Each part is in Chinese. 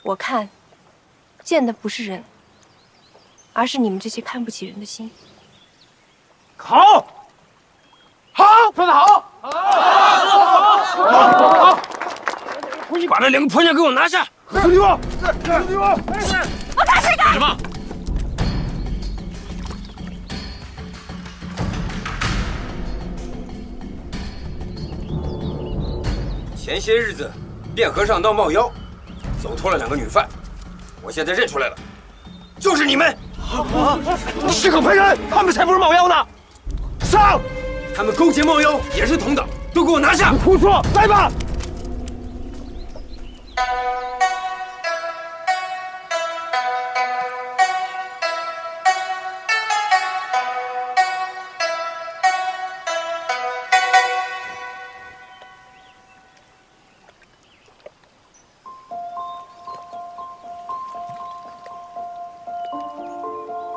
我看，见的不是人，而是你们这些看不起人的心。好，好，说得好，好，你把那两个婆娘给我拿下！兄弟们，兄弟们，我看谁干什么？前些日子，汴河上闹冒妖，走脱了2个女犯，我现在认出来了，就是你们！是可陪人，他们才不是冒妖呢！上！他们勾结冒妖也是同党，都给我拿下！胡说！来吧！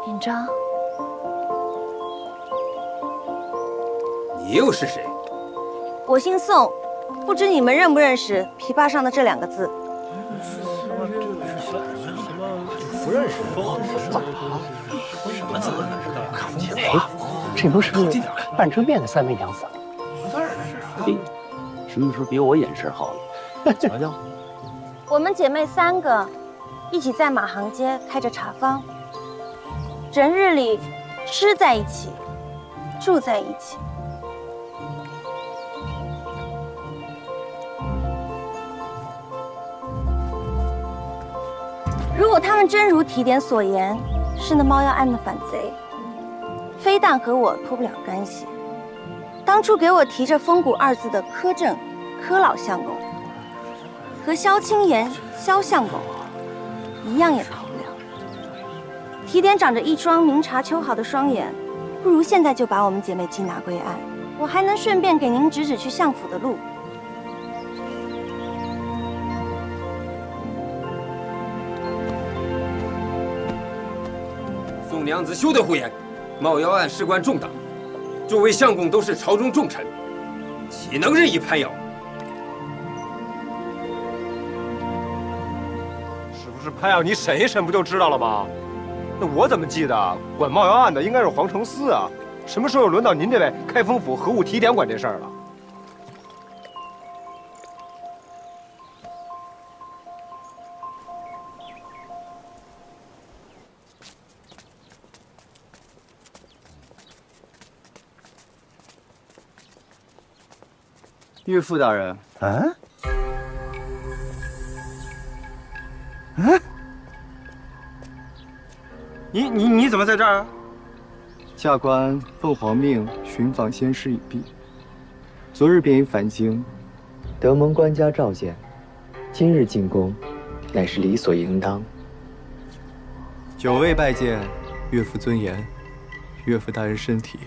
尹章，你又是谁？我姓宋，不知你们认不认识琵琶上的这2个字？不认识。什么字？看不清。哎，这不是半遮面的3位娘子？嘿，什么时候比我眼神好了？瞧瞧，我们姐妹3个一起在马行街开着茶坊，整日里吃在一起，住在一起。如果他们真如提点所言，是那猫妖案的反贼，非但和我脱不了干系，当初给我提着风骨2字的柯震、柯老相公，和萧青岩、萧相公一样也跑不了。提点长着一双明察秋毫的双眼，不如现在就把我们姐妹缉拿归案，我还能顺便给您指指去相府的路。宋娘子休得胡言！冒妖案事关重大，诸位相公都是朝中重臣，岂能任意攀摇？是不是潘耀？你审一审不就知道了吗？那我怎么记得管冒妖案的应该是黄承思啊？什么时候轮到您这位开封府核务提点管这事儿了？岳父大人，嗯？你怎么在这儿啊？下官奉皇命寻访先师已毕，昨日便已返京，得蒙官家召见，今日进宫，乃是理所应当。久未拜见岳父尊严，岳父大人身体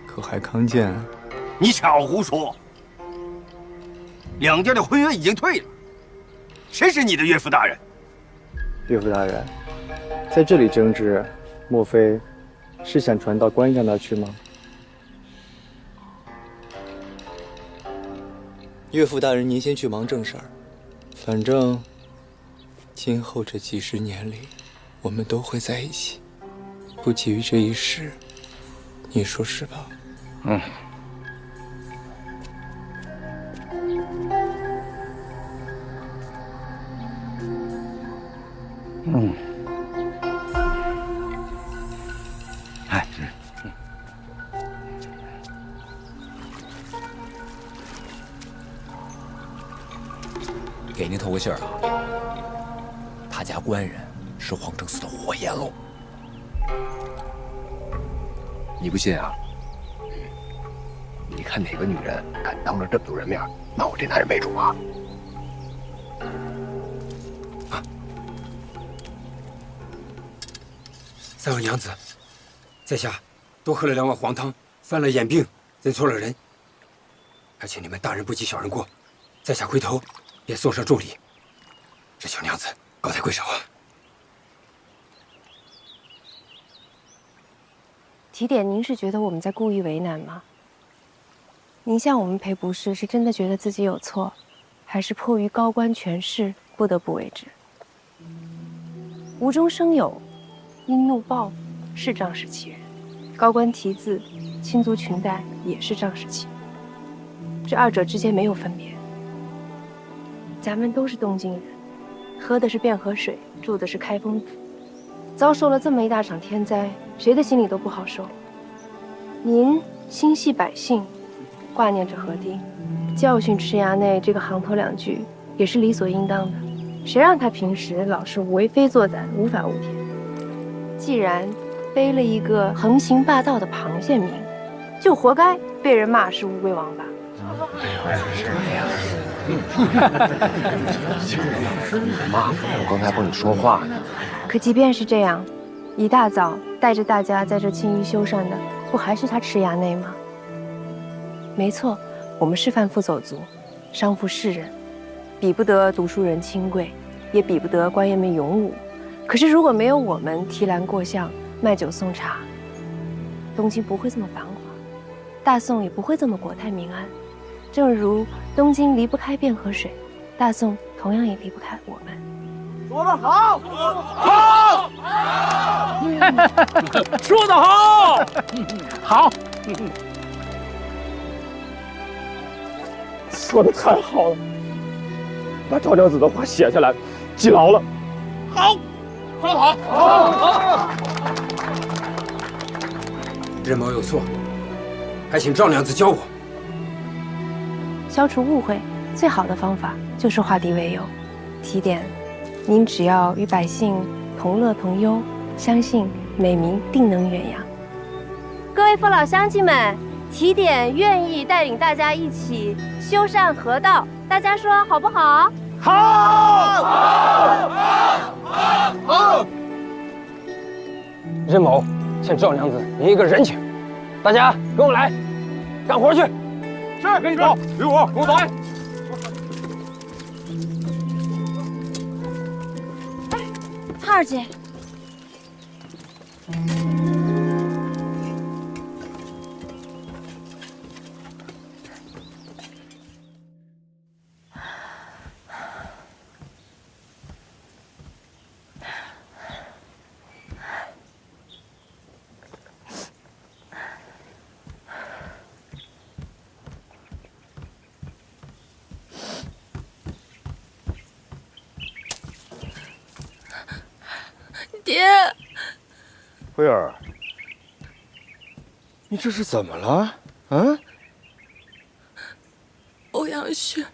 可还康健啊？你少胡说！两家的婚约已经退了，谁是你的岳父大人？岳父大人，在这里争执，莫非是想传到官家那去吗？岳父大人，您先去忙正事儿，反正今后这几十年里，我们都会在一起，不急于这一时，你说是吧？嗯。嗯，哎，给您透个信儿啊，他家官人是黄承思的火焰喽。你不信啊？你看哪个女人敢当着这么多人面拿我这男人为主啊？三位娘子，在下多喝了2碗黄汤，犯了眼病，认错了人，还请你们大人不计小人过，在下回头便送上重礼。这小娘子高抬贵手啊！提点，您是觉得我们在故意为难吗？您向我们赔不是，是真的觉得自己有错，还是迫于高官权势不得不为之？无中生有，因怒报，是仗势欺人；高官题字，亲族裙带，也是仗势欺人。这二者之间没有分别。咱们都是东京人，喝的是汴河水，住的是开封府，遭受了这么一大场天灾，谁的心里都不好受。您心系百姓，挂念着河丁，教训池衙内这个行头2句，也是理所应当的。谁让他平时老是为非作歹，无法无天？既然背了一个横行霸道的螃蟹名，就活该被人骂是乌龟王八。妈，我刚才帮你说话呢。可即便是这样，一大早带着大家在这清淤修缮的，不还是他池衙内吗？没错，我们是贩夫走卒，伤负世人，比不得读书人清贵，也比不得官员们勇武。可是如果没有我们提篮过巷、卖酒送茶，东京不会这么繁华，大宋也不会这么国泰民安。正如东京离不开汴河水，大宋同样也离不开我们。说得好，好，说得好，好，说的太好了，把赵娘子的话写下来，记牢了。好，说得好，好。任某有错，还请赵娘子教我。消除误会，最好的方法就是化敌为友。提点，您只要与百姓同乐同忧，相信美名定能远扬。各位父老乡亲们，提点愿意带领大家一起修缮河道，大家说好不好？好，好。任某欠赵娘子您一个人情，大家跟我来，干活去。是，跟你走，与我，跟我走。胖儿姐，爹，辉儿，你这是怎么了？嗯？欧阳旭，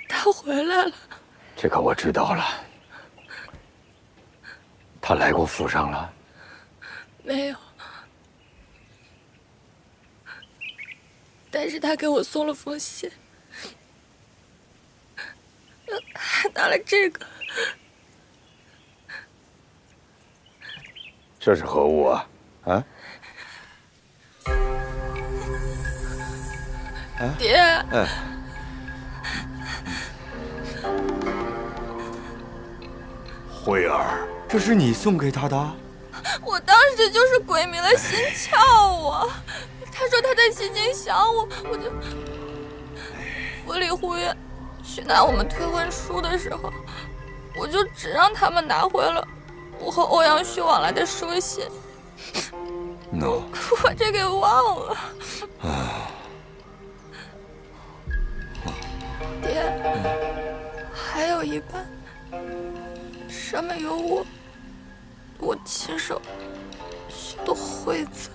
他回来了。这个我知道了。他来过府上了？没有，但是他给我送了封信，还拿了这个。这是何物啊？啊？爹，辉儿，这是你送给他的？我当时就是鬼迷了心窍我。他说他在西京想我，我就府里呼约去拿我们退婚书的时候，我就只让他们拿回了我和欧阳旭往来的书信。我这给忘了。爹，还有一半，上面有我亲手绣的徽字。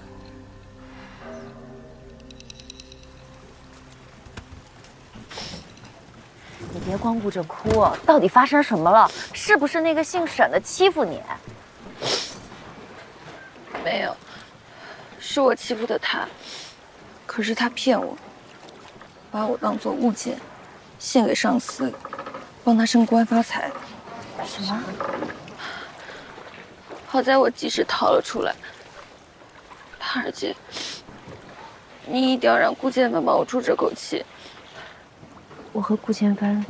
你别光顾着哭，到底发生什么了？是不是那个姓沈的欺负你？没有，是我欺负的他。可是他骗我，把我当做物件，献给上司，帮他升官发财。什么？好在我及时逃了出来。盼儿姐，你一定要让顾建帆帮我出这口气。我和顾千帆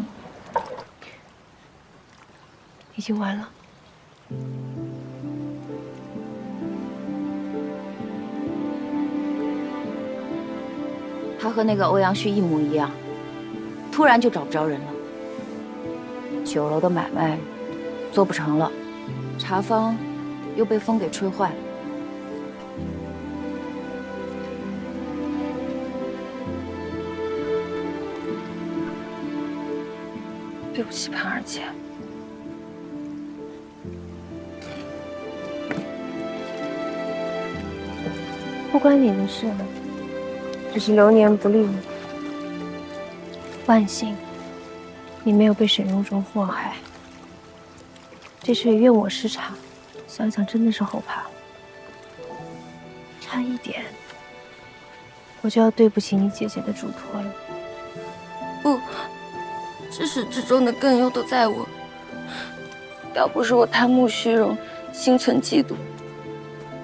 已经完了。他和那个欧阳旭一模一样，突然就找不着人了。酒楼的买卖做不成了，茶坊又被风给吹坏了。对不起，潘二姐。不关你的事，只是流年不利你。万幸，你没有被沈荣中祸害。这事也怨我失察，想想真的是后怕。差一点，我就要对不起你姐姐的嘱托了。不，至始至终的根由都在我。要不是我贪慕虚荣，心存嫉妒，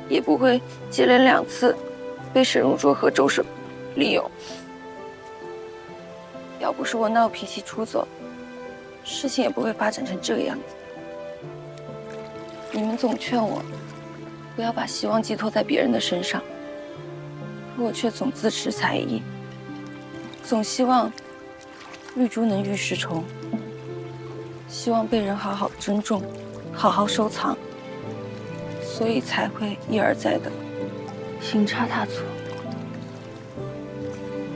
也不会接连2次被沈如桌和周婶利用。要不是我闹脾气出走，事情也不会发展成这个样子。你们总劝我不要把希望寄托在别人的身上，可我却总自持才艺，总希望绿珠能玉石重，希望被人好好尊重，好好收藏，所以才会一而再的行差踏错。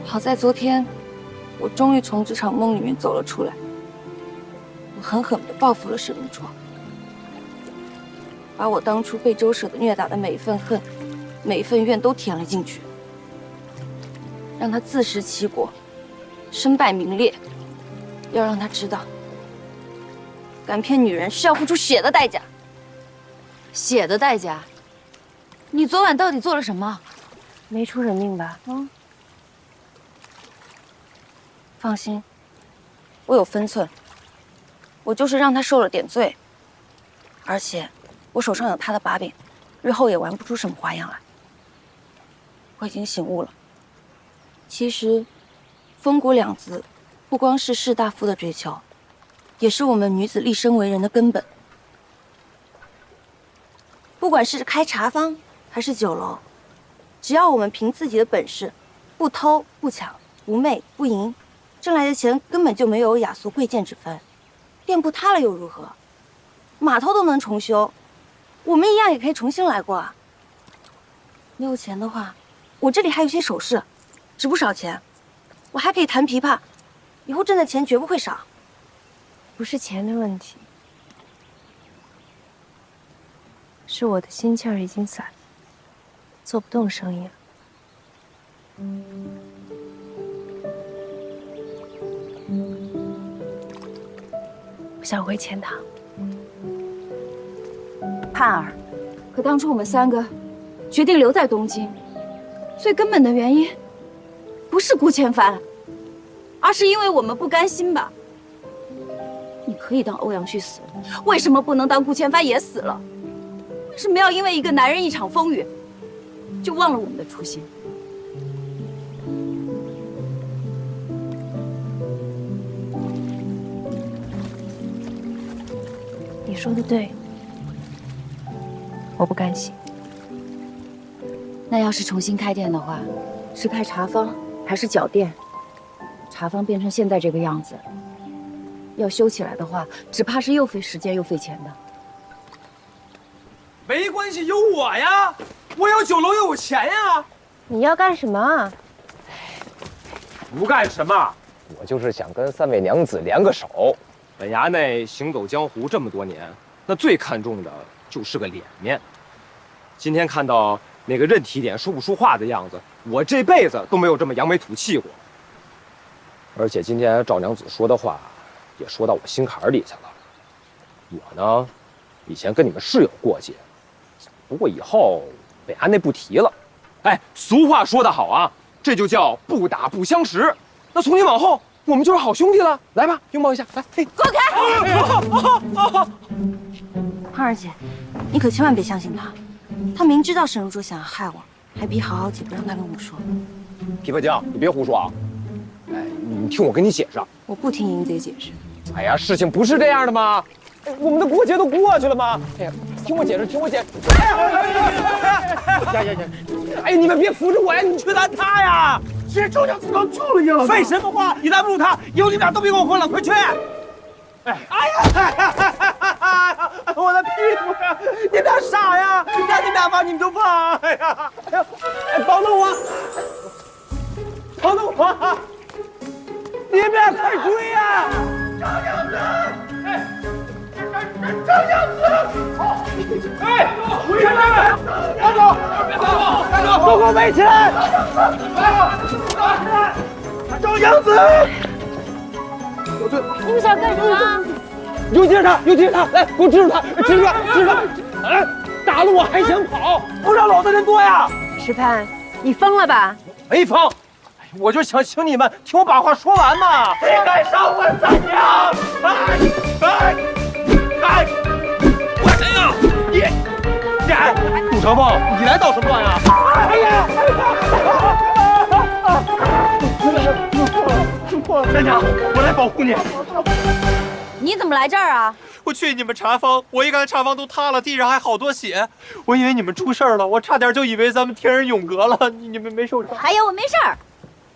好在昨天，我终于从这场梦里面走了出来，我狠狠地报复了沈如桌，把我当初被周舍的虐打的每一份恨、每一份怨都填了进去，让他自食其果，身败名裂。要让他知道，敢骗女人是要付出血的代价。血的代价？你昨晚到底做了什么？没出人命吧？放心，我有分寸。我就是让他受了点罪，而且我手上有他的把柄，日后也玩不出什么花样来。我已经醒悟了，其实风骨2字不光是士大夫的追求，也是我们女子立身为人的根本。不管是开茶坊还是酒楼，只要我们凭自己的本事，不偷不抢不媚不淫，挣来的钱根本就没有雅俗贵贱之分。店铺塌了又如何？码头都能重修，我们一样也可以重新来过啊。没有钱的话，我这里还有些首饰，值不少钱，我还可以弹琵琶，以后挣的钱绝不会少。不是钱的问题，是我的心气儿已经散了，做不动生意了。我想回钱塘。盼儿，可当初我们3个决定留在东京，最根本的原因不是顾千帆，而是因为我们不甘心吧？你可以当欧阳旭死了，为什么不能当顾千帆也死了？为什么要因为一个男人一场风雨，就忘了我们的初心？你说的对，我不甘心。那要是重新开店的话，是开茶坊还是脚店？茶坊变成现在这个样子，要修起来的话，只怕是又费时间又费钱的。没关系，有我呀，我有酒楼又有钱呀。你要干什么啊？不干什么，我就是想跟3位娘子联个手。本衙内行走江湖这么多年，那最看重的就是个脸面。今天看到那个任提点说不出话的样子，我这辈子都没有这么扬眉吐气过。而且今天赵娘子说的话，也说到我心坎里去了。我呢，以前跟你们是有过节，不过以后本衙内不提了。哎，俗话说得好啊，这就叫不打不相识。那从今往后，我们就是好兄弟了。来吧，拥抱一下，来，嘿，滚开！胖儿姐，你可千万别相信他，他明知道沈如桌想要害我，还逼好好姐不让他跟我说。琵琶精，你别胡说啊！哎，你听我跟你解释。我不听淫贼解释。哎呀，事情不是这样的吗？哎，我们的过节都过去了吗？哎呀，听我解释，听我解释。哎，你们别扶着我呀，你去拦他呀！是周娘子刚救了你了，废什么话？你拦不住他，以后你们俩都别跟我混了，快去！哎呀！下巴你们就怕？哎呀，哎呀，哎，帮帮我！帮帮我！你们俩快追呀！张娘子！哎，张娘子！好！哎，回来！别走！别走！别走！都给我围起来！张娘子！你们想干什么？尤其是他，尤其是他，来，给我支住他，支住他，支住他！哎，打了我还想跑，不让老子人多呀！石潘，你疯了吧？没疯，我就想请你们听我把话说完嘛。谁敢伤我三娘？哎！我谁呀？你，杜长风，你来捣什么乱呀？哎呀！出错了，三娘，我来保护你。你怎么来这儿啊？我去你们茶坊，我一看茶坊都塌了，地上还好多血，我以为你们出事了，我差点就以为咱们天人永隔了。你们没受伤？还有我没事儿。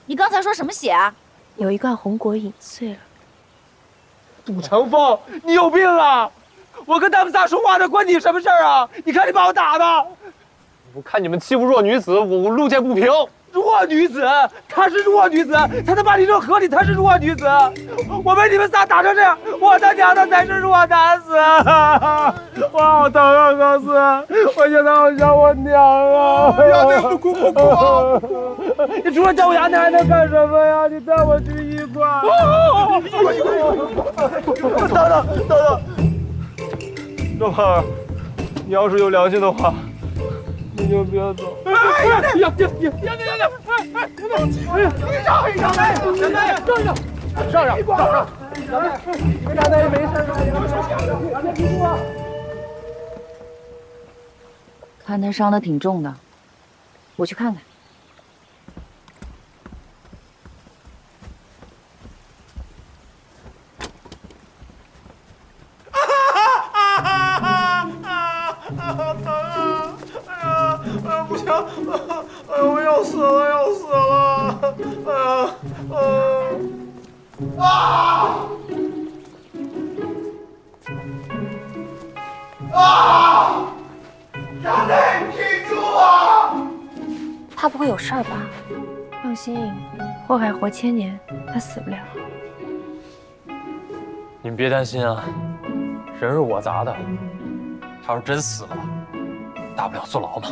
你刚才说什么血啊？有一罐红果饮碎了。杜长风，你有病啊！我跟他们仨说话呢，关你什么事儿啊？你看你把我打的！我看你们欺负弱女子，我路见不平。弱女子，她是弱女子，她能把你扔河里，她是弱女子。我被你们仨打成这样，我他娘的才是弱男子。我好疼啊，高四，我现在好想我娘啊！丫娘，哭不哭？你除了叫我丫娘还能干什么呀？你带我去医馆。等，这胖儿，你要是有良心的话。你就别走！哎呀！你让一让！来，让！你们俩在没事吧？看他伤得挺重的，我去看看。不行！哎呦，我要死了！亚内，挺住啊！他不会有事儿吧？放心，祸害活1000年，他死不了。你们别担心啊，人是我砸的，他要是真死了，大不了坐牢嘛。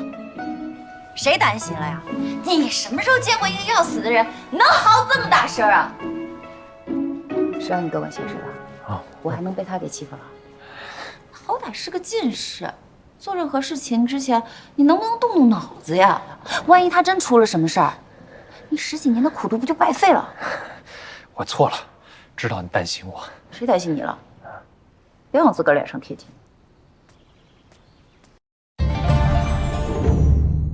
谁担心了呀？你什么时候见过一个要死的人能嚎这么大声啊？谁让你多管闲事的？啊，我还能被他给欺负了？好歹是个进士，做任何事情之前，你能不能动动脑子呀？万一他真出了什么事儿，你10几年的苦读不就白费了？我错了，知道你担心我。谁担心你了？别往自个儿脸上贴金。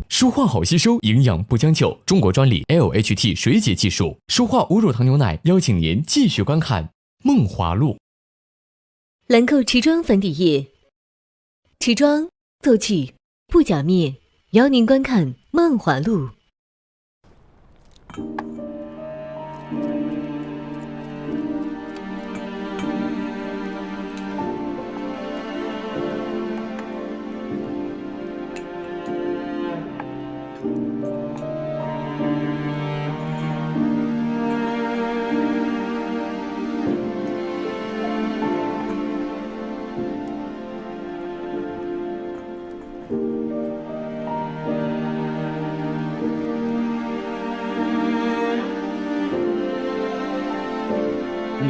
舒化好吸收，营养不将就，中国专利 LHT 水解技术，舒化无乳糖牛奶邀请您继续观看《梦华录》。兰蔻持妆粉底液，持妆奏气不假面，邀您观看《梦华录》。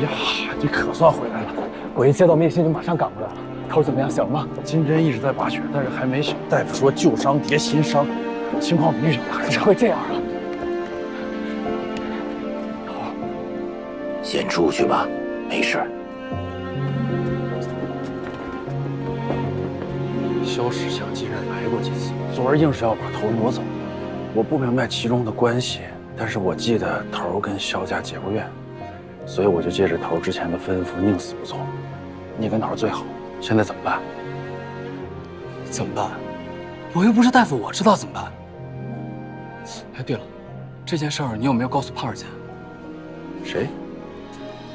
呀，你可算回来了！我一接到密信就马上赶过来了。头怎么样？醒了吗？金针一直在拔血，但是还没醒。大夫说旧伤叠新伤，情况比预想的还差。会这样啊？好，先出去吧，没事。萧石相既然来过几次，昨儿硬是要把头挪走。我不明白其中的关系，但是我记得头跟萧家结过怨。所以我就借着头之前的吩咐，宁死不从。你跟头最好，现在怎么办？怎么办？我又不是大夫，我知道怎么办。哎，对了，这件事儿你有没有告诉胖儿姐？谁？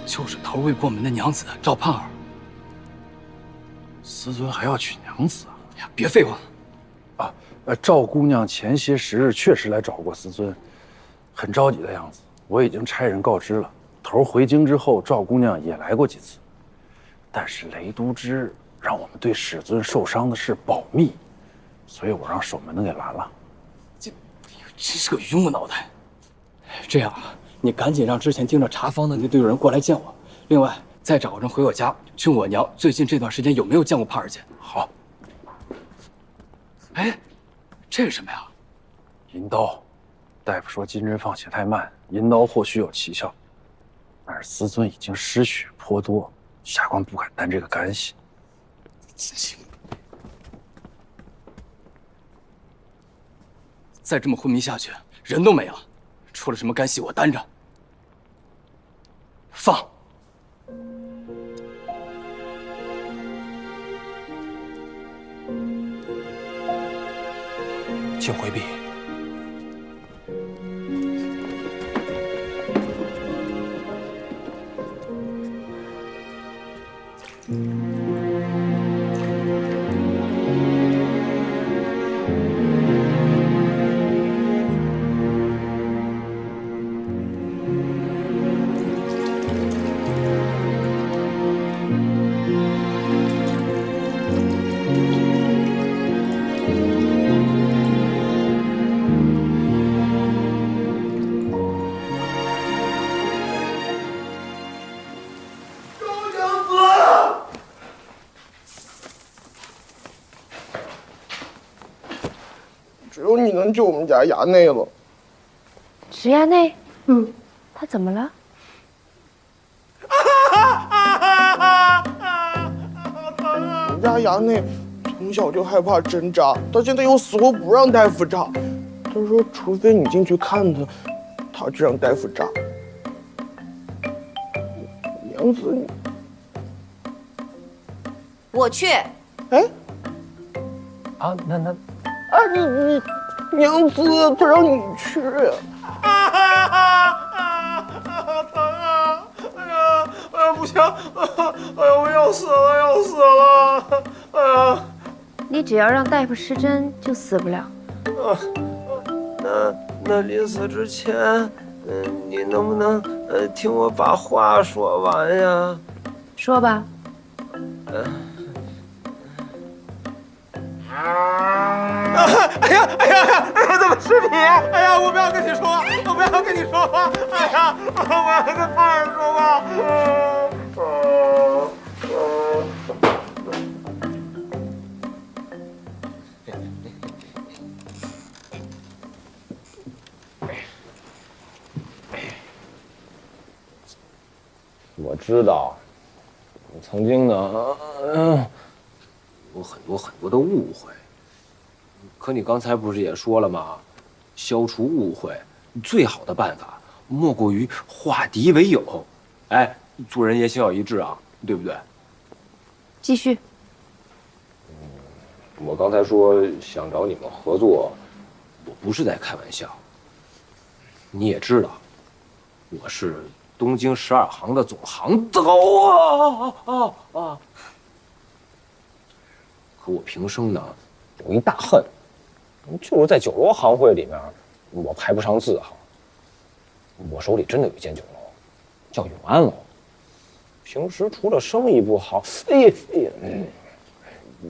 就是头未过门的娘子赵胖儿。师尊还要娶娘子啊？哎呀，别废话，赵姑娘前些时日确实来找过师尊，很着急的样子。我已经差人告知了。头回京之后，赵姑娘也来过几次，但是雷都知让我们对师尊受伤的事保密，所以我让守门的给拦了。真是个榆木脑袋。这样啊，你赶紧让之前盯着茶坊的那队人过来见我。另外，再找个人回我家，去问我娘最近这段时间有没有见过胖儿姐。好。哎，这是什么呀？银刀。大夫说金针放血太慢，银刀或许有奇效，但是师尊已经失血颇多，下官不敢担这个干系。再这么昏迷下去，人都没了。出了什么干系，我担着。放。请回避。只有你能救我们家衙内了。石衙内？嗯，他怎么了？我们家衙内从小就害怕针扎，他现在又死活不让大夫扎。他说，除非你进去看他，他就让大夫扎。娘子，你我去。哎，啊，那啊，你娘子，他让你去。好疼啊！哎呀，不行！哎呀，我要死了，要死了！哎呀，你只要让大夫施针，就死不了。那临死之前，你能不能听我把话说完呀？说吧。哎呀，怎么是你？哎呀，我不要跟你说，我不要跟你说话。哎呀，我要跟胖儿说话。我知道，曾经呢，有很多的误会。可你刚才不是也说了吗？消除误会，最好的办法莫过于化敌为友。哎，做人言行要一致啊，对不对？继续。我刚才说想找你们合作，我不是在开玩笑。你也知道，我是东京12行的总行长啊！可我平生呢，有一大恨。就是在酒楼行会里面，我排不上字号。我手里真的有一间酒楼，叫永安楼。平时除了生意不好，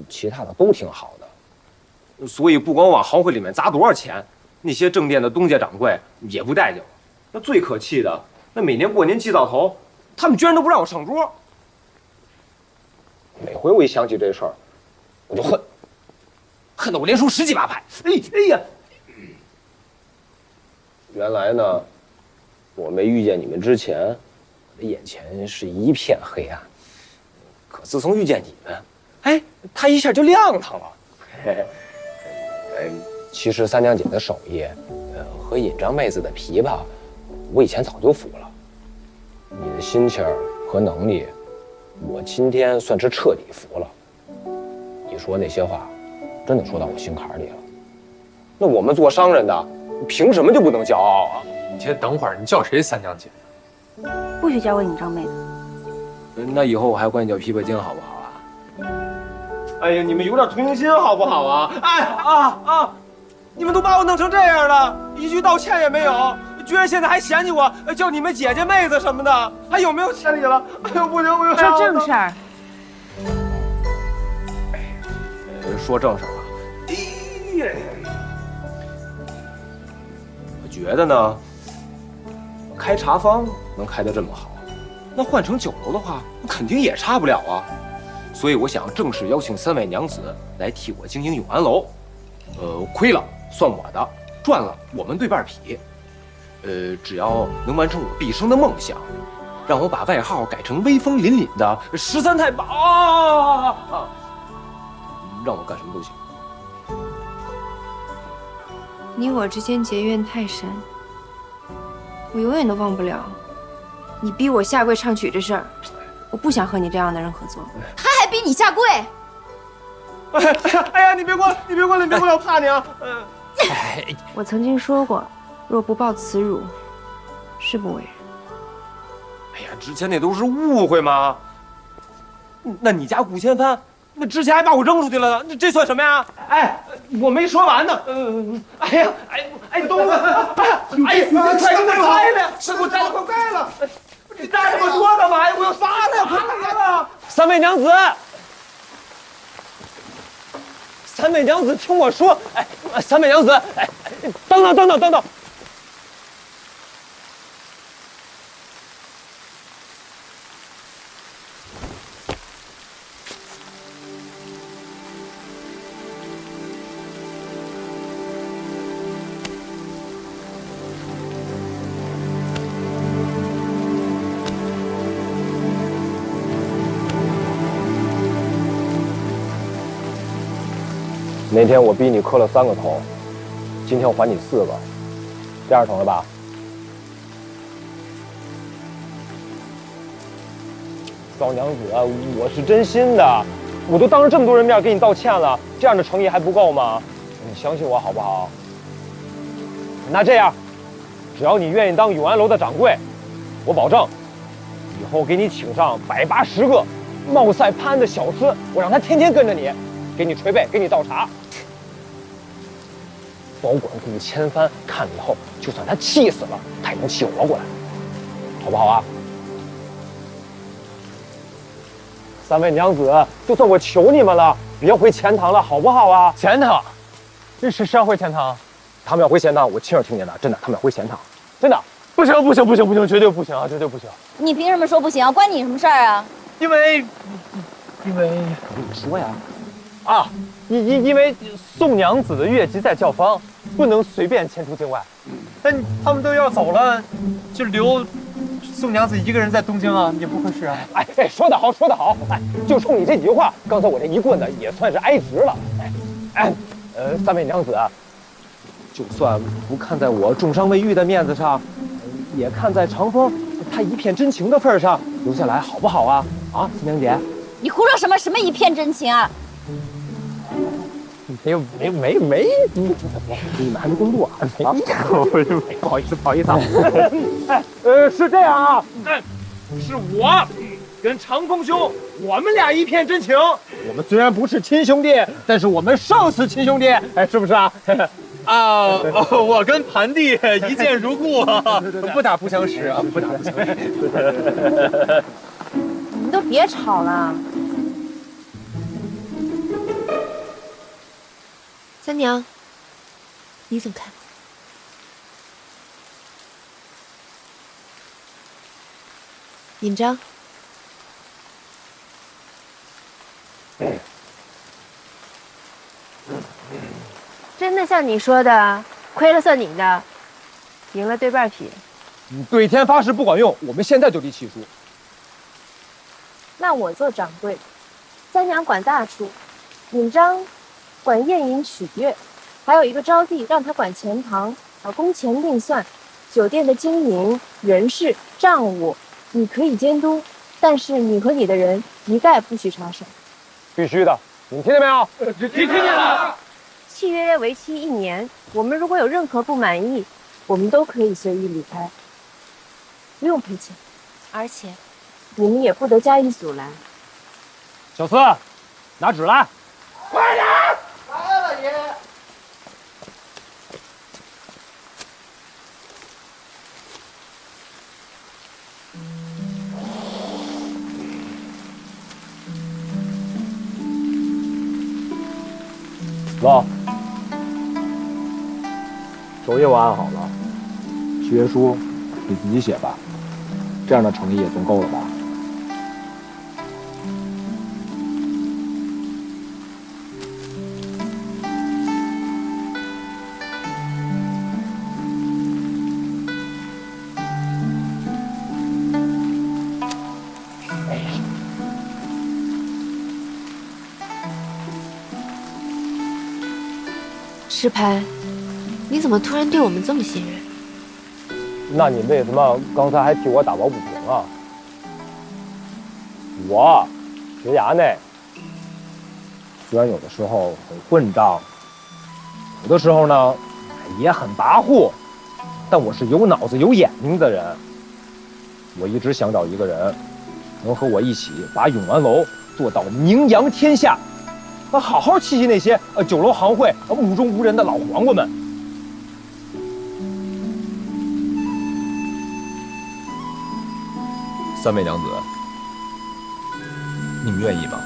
其他的都挺好的。所以不管往行会里面砸多少钱，那些正店的东家掌柜也不待见我。那最可气的，那每年过年祭灶头，他们居然都不让我上桌。每回我一想起这事儿，我就恨得我连输10几把牌。哎呀！原来呢，我没遇见你们之前，我的眼前是一片黑暗。可自从遇见你们，哎，它一下就亮堂了。其实三娘姐的手艺，和尹张妹子的琵琶，我以前早就服了。你的心气儿和能力，我今天算是彻底服了。你说那些话，真的说到我心坎里了。那我们做商人的，凭什么就不能骄傲啊？你先等会儿，你叫谁三娘姐？不许叫我尹张妹子。那以后我还管你叫琵琶精好不好啊？哎呀，你们有点同情心好不好啊？你们都把我弄成这样了，一句道歉也没有，居然现在还嫌弃我，叫你们姐姐妹子什么的，还有没有天理了？哎呦，不行不行！说正事儿。说正事儿了。我觉得呢，开茶坊能开得这么好，那换成酒楼的话，肯定也差不了啊。所以我想正式邀请3位娘子来替我经营永安楼。亏了算我的，赚了我们对半劈。只要能完成我毕生的梦想，让我把外号改成威风凛凛的13太保让我干什么都行。你我之间结怨太深，我永远都忘不了你逼我下跪唱曲这事儿。我不想和你这样的人合作。他还逼你下跪？哎呀，你别过来，你别过来，你别过来，我怕你啊！我曾经说过，若不报此辱，誓不为人。哎呀，之前那都是误会嘛。那你家顾千帆，那之前还把我扔出去了呢，这算什么呀？哎，我没说完呢。哎呀，等我！哎呀，快给我摘了呀！快给我摘了，快盖了！你摘这么多干嘛呀？我要杀了呀！快来了！3位娘子。3位娘子，听我说，3位娘子，等。那天我逼你磕了3个头，今天我还你4个，这样成了吧？赵娘子，我是真心的，我都当着这么多人面给你道歉了，这样的诚意还不够吗？你相信我好不好？那这样，只要你愿意当永安楼的掌柜，我保证，以后给你请上180个貌赛潘安的小厮，我让他天天跟着你，给你捶背，给你倒茶。保管顾千帆看了以后，就算他气死了，他也能气活过来，好不好啊？3位娘子，就算我求你们了，别回钱塘了，好不好啊？钱塘，这是要回钱塘？他们要回钱塘，我亲耳听见的，真的，他们要回钱塘，真的。不行，绝对不行啊，绝对不行！你凭什么说不行啊？关你什么事儿啊？因为你说呀，因为宋娘子的月姬在教坊，不能随便迁出境外。但他们都要走了，就留宋娘子一个人在东京啊，也不合适啊。说得好，就冲你这几句话，刚才我这一棍子也算是挨直了。3位娘子，就算不看在我重伤未愈的面子上，也看在长风他一片真情的份上，留下来好不好啊？四娘姐，你胡说什么？什么一片真情啊？没，你们还没公布啊？不好意思啊。是这样啊，是我跟长风兄，我们俩一片真情。我们虽然不是亲兄弟，但是我们胜似亲兄弟，是不是啊？我跟盘弟一见如故啊，不打不相识啊，不打不相识。你们都别吵了。三娘，你怎么看？尹章，真的像你说的，亏了算你的，赢了对半劈。对天发誓不管用，我们现在就离契书。那我做掌柜，三娘管大处，尹章管宴饮取乐，还有一个招娣，让他管钱塘，工钱另算，酒店的经营、人事、账务，你可以监督，但是你和你的人一概不许插手。必须的，你们听见没有？听见了。契约为期1年，我们如果有任何不满意，我们都可以随意离开，不用赔钱，而且你们也不得加以阻拦。小厮，拿纸来。快点！来了，爷。走，手艺我按好了，契约书你自己写吧，这样的诚意也足够了吧？石牌，你怎么突然对我们这么信任？那你为什么刚才还替我打抱不平啊？我学衙内，虽然有的时候很混账，有的时候呢也很跋扈，但我是有脑子有眼睛的人。我一直想找一个人，能和我一起把永安楼做到名扬天下，好好气气那些酒楼行会目中无人的老黄瓜们。三位娘子，你们愿意吗？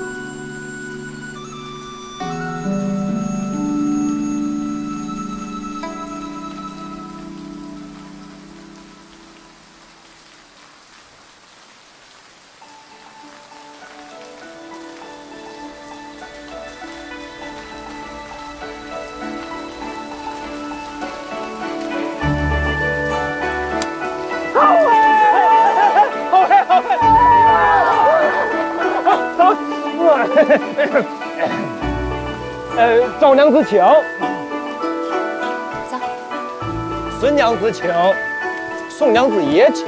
赵娘子请，走。孙娘子请，宋娘子也请。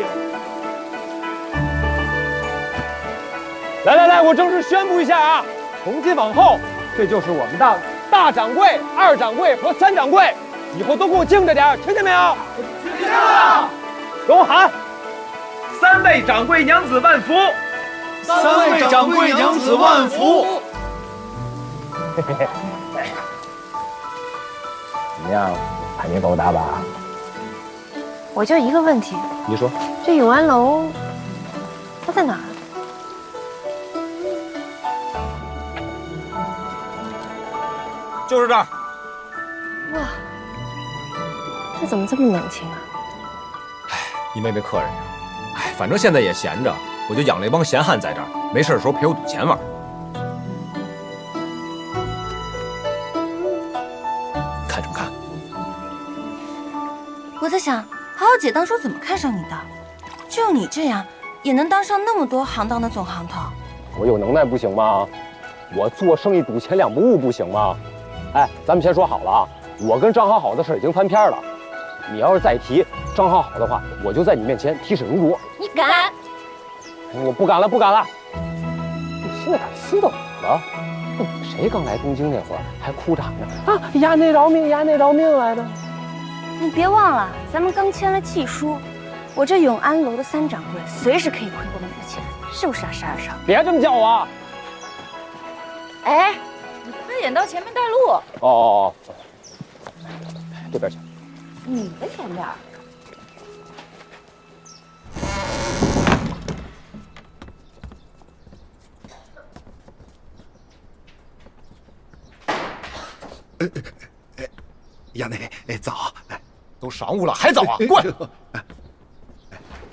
来，我正式宣布一下啊，从今往后，这就是我们的大掌柜、二掌柜和三掌柜，以后都给我敬着点，听见没有？听见了。给我喊：3位掌柜娘子万福！3位掌柜娘子万福！嘿嘿嘿。怎么样，排名够大吧？我就一个问题，你说，这永安楼它在哪儿？就是这儿。哇，这怎么这么冷清啊？因为没客人呀。反正现在也闲着，我就养了一帮闲汉在这儿，没事的时候陪我赌钱玩。看什么看？我在想，豪豪姐当初怎么看上你的？就你这样，也能当上那么多行当的总行头。我有能耐不行吗？我做生意赌钱2不误不行吗？哎，咱们先说好了啊，我跟张好好的事已经翻篇了。你要是再提张好好的话，我就在你面前提沈如。你敢？我不敢了，不敢了。你现在敢呲到我了？谁刚来东京那会儿还哭着喊着啊“衙内饶命，衙内饶命”来着？你别忘了，咱们刚签了契书，我这永安楼的3掌柜随时可以亏我们的钱，是不是啊，12少？别这么叫我！哎，你快点到前面带路。哦，这边去。你的前面。衙内，早，都晌午了还早啊？过来！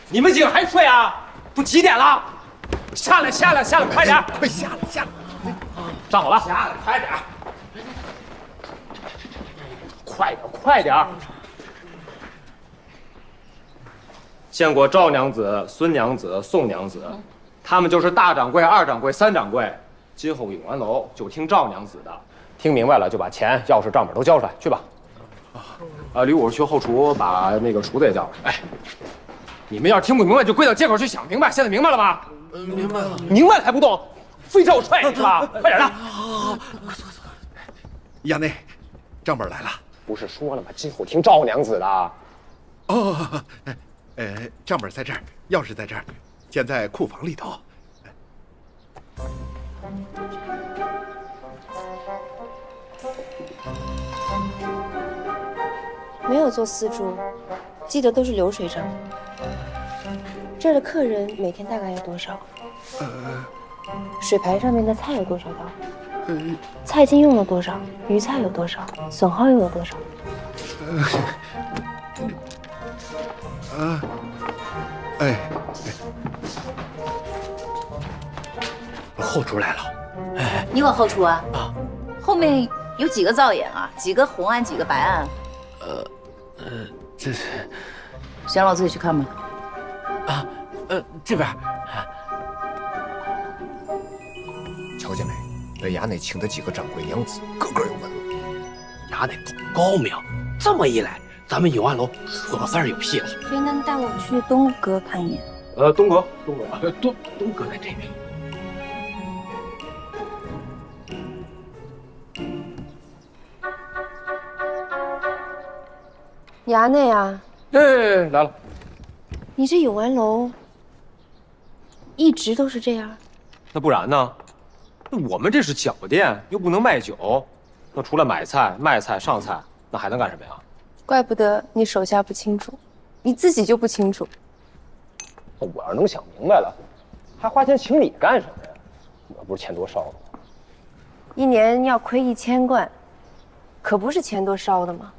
你们几个还睡啊？都几点了？下来，快点！快下来！站好了，下来，快点！快点！见过赵娘子、孙娘子、宋娘子，他们就是大掌柜、二掌柜、三掌柜。今后永安楼就听赵娘子的。听明白了就把钱、钥匙、账本都交出来，去吧。吕武去后厨把那个厨子也叫来。哎，你们要是听不明白，就跪到街口去想明白。现在明白了吗？明白了。明白了还不动，非叫我踹是吧？快点的！衙内，账本来了。不是说了吗？今后听赵娘子的。哦，账本在这儿，钥匙在这儿，现在库房里头。没有做4注，记得都是流水账。这儿的客人每天大概有多少？水牌上面的菜有多少道？菜金用了多少？鱼菜有多少？损耗又有多少？后厨来了。你往后厨啊？后面有几个灶眼啊？几个红案，几个白案？这是。想老自己去看吧。这边。乔姐妹，本衙内请的几个掌柜娘子，个个有门路。衙内高明，这么一来，咱们永安楼老三有戏了。谁能带我去东阁看一眼？东阁，东阁在这边。衙内啊，来了。你这永安楼一直都是这样？那不然呢？那我们这是脚店，又不能卖酒，那除了买菜、卖菜、上菜，那还能干什么呀？怪不得你手下不清楚，你自己就不清楚。我要能想明白了，还花钱请你干什么呀？我不是钱多烧的吗？1年要亏1000贯，可不是钱多烧的吗？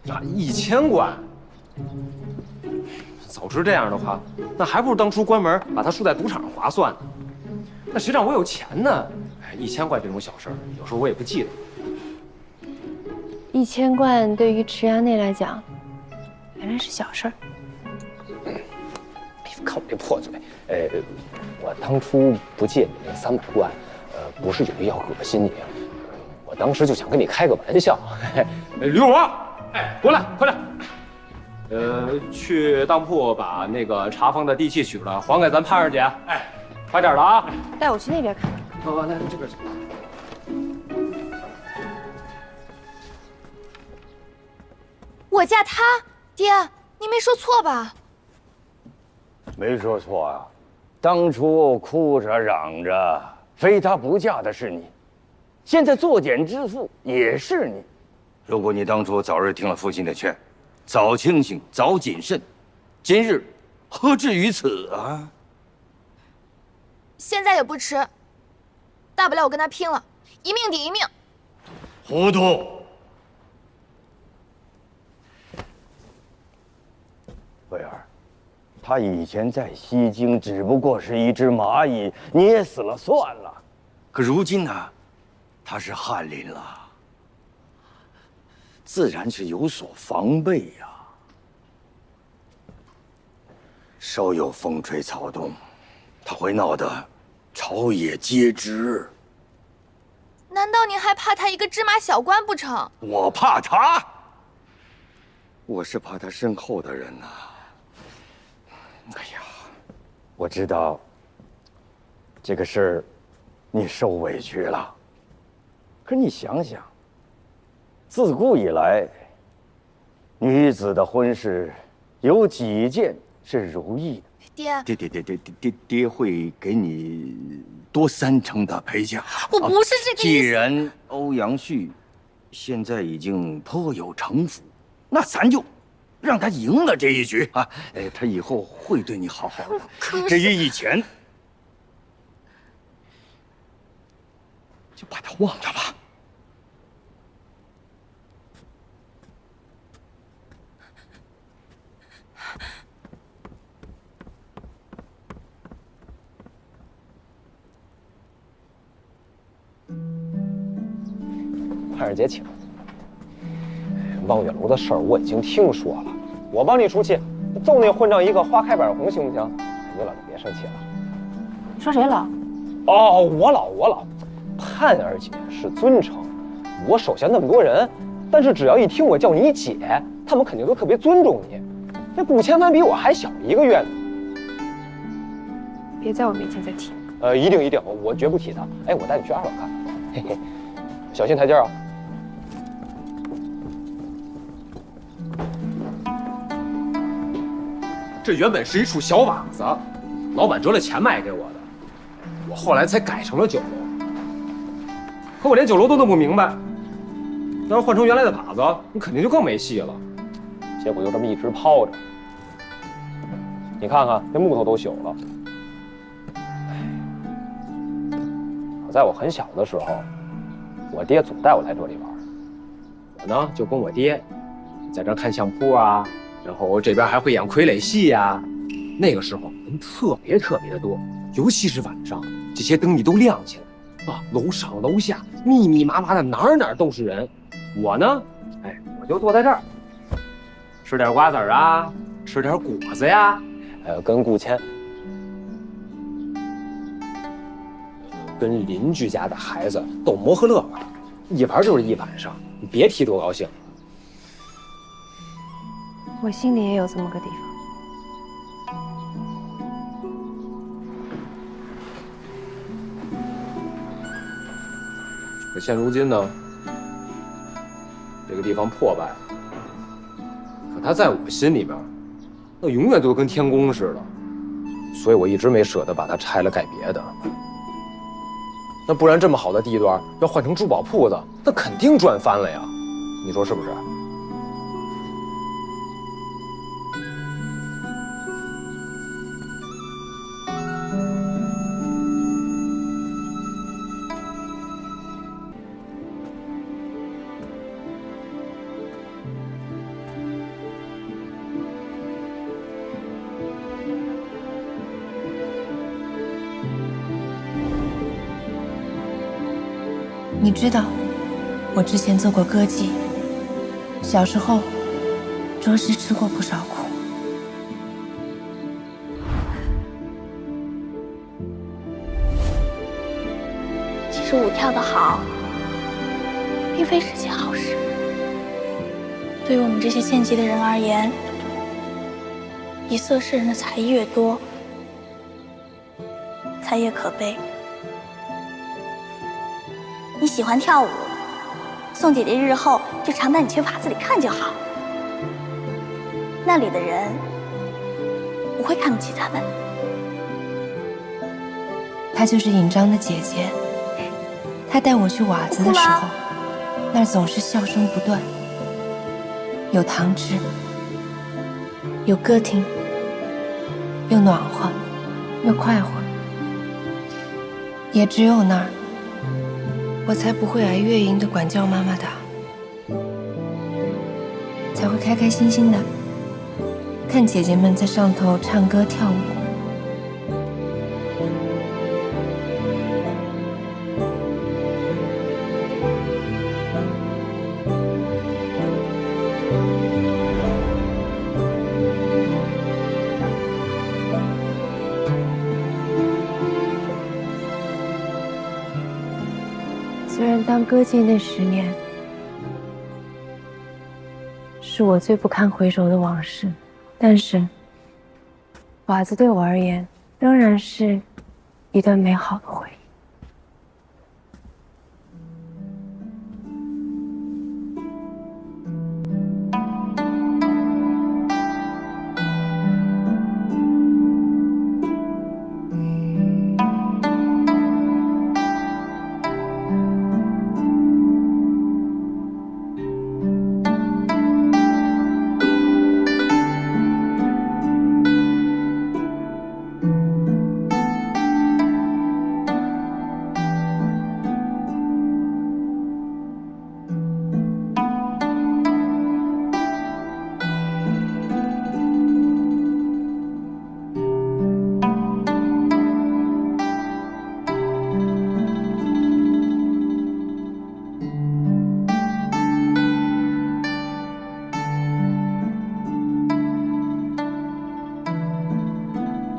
那1000贯，早知这样的话，那还不如当初关门把它输在赌场上划算呢。那谁让我有钱呢？1000贯这种小事儿，有时候我也不记得。1000贯对于池衙内来讲，原来是小事儿。看我这破嘴，我当初不借你那300贯，不是有意要恶心你，我当时就想跟你开个玩笑。吕我，过来，快点。去当铺把那个茶坊的地契取出来，还给咱潘二姐。快点的啊！带我去那边看。来这边去。我嫁他，爹，你没说错吧？没说错啊，当初哭着嚷着，非他不嫁的是你，现在作茧之父也是你。如果你当初早日听了父亲的劝，早清醒，早谨慎，今日何至于此啊？现在也不迟，大不了我跟他拼了，一命抵一命。糊涂！慧儿，他以前在西京只不过是一只蚂蚁，捏死了算了。可如今呢，他是翰林了，自然是有所防备呀。稍有风吹草动，他会闹得朝野皆知。难道你还怕他一个芝麻小官不成？我怕他，我是怕他身后的人呐。哎呀，我知道这个事儿你受委屈了，可你想想，自古以来，女子的婚事有几件是如意的？爹会给你多3成的陪嫁。我不是这个意思。既然欧阳旭现在已经颇有城府，那咱就让他赢了这一局啊！他以后会对你好好的。至于以前，就把他忘了吧。潘二姐请。望月楼的事儿我已经听说了，我帮你出气，揍那混账一个花开百红，行不行？你老就别生气了。你说谁老？哦，我老。潘二姐是尊称，我手下那么多人，但是只要一听我叫你姐，他们肯定都特别尊重你。那顾千帆比我还小1个月呢。别在我面前再提。一定，我绝不提他。我带你去2楼看，嘿嘿，小心台阶啊。这原本是一处小瓦子，老板折了钱卖给我的，我后来才改成了酒楼。可我连酒楼都弄不明白，要是换成原来的瓦子，你肯定就更没戏了。结果就这么一直抛着，你看看这木头都朽了。在我很小的时候，我爹总带我来这里玩，我呢就跟我爹在这看相扑啊，然后这边还会演傀儡戏呀。那个时候人特别的多，尤其是晚上，这些灯你都亮起来啊，楼上楼下密密麻麻的，哪儿都是人。我呢，我就坐在这儿，吃点瓜子啊，吃点果子呀，跟顾谦。跟邻居家的孩子逗摩呵乐玩，一玩就是一晚上，你别提多高兴。我心里也有这么个地方。可现如今呢，这个地方破败了，可它在我心里边，那永远都跟天宫似的，所以我一直没舍得把它拆了盖别的。那不然这么好的地段要换成珠宝铺子，那肯定赚翻了呀，你说是不是？你知道，我之前做过歌妓，小时候着实吃过不少苦。其实舞跳得好，并非是件好事。对于我们这些县级的人而言，以色示人的才艺越多，才越可悲。你喜欢跳舞，宋姐姐日后就常带你去法子里看就好。那里的人不会看不起咱们。她就是尹章的姐姐，她带我去瓦子的时候，那儿总是笑声不断，有糖吃，有歌听，又暖和，又快活。也只有那儿，我才不会挨月英的管教妈妈打，才会开开心心的看姐姐们在上头唱歌跳舞。虽然当歌妓那10年是我最不堪回首的往事，但是瓦子对我而言仍然是一段美好的回忆。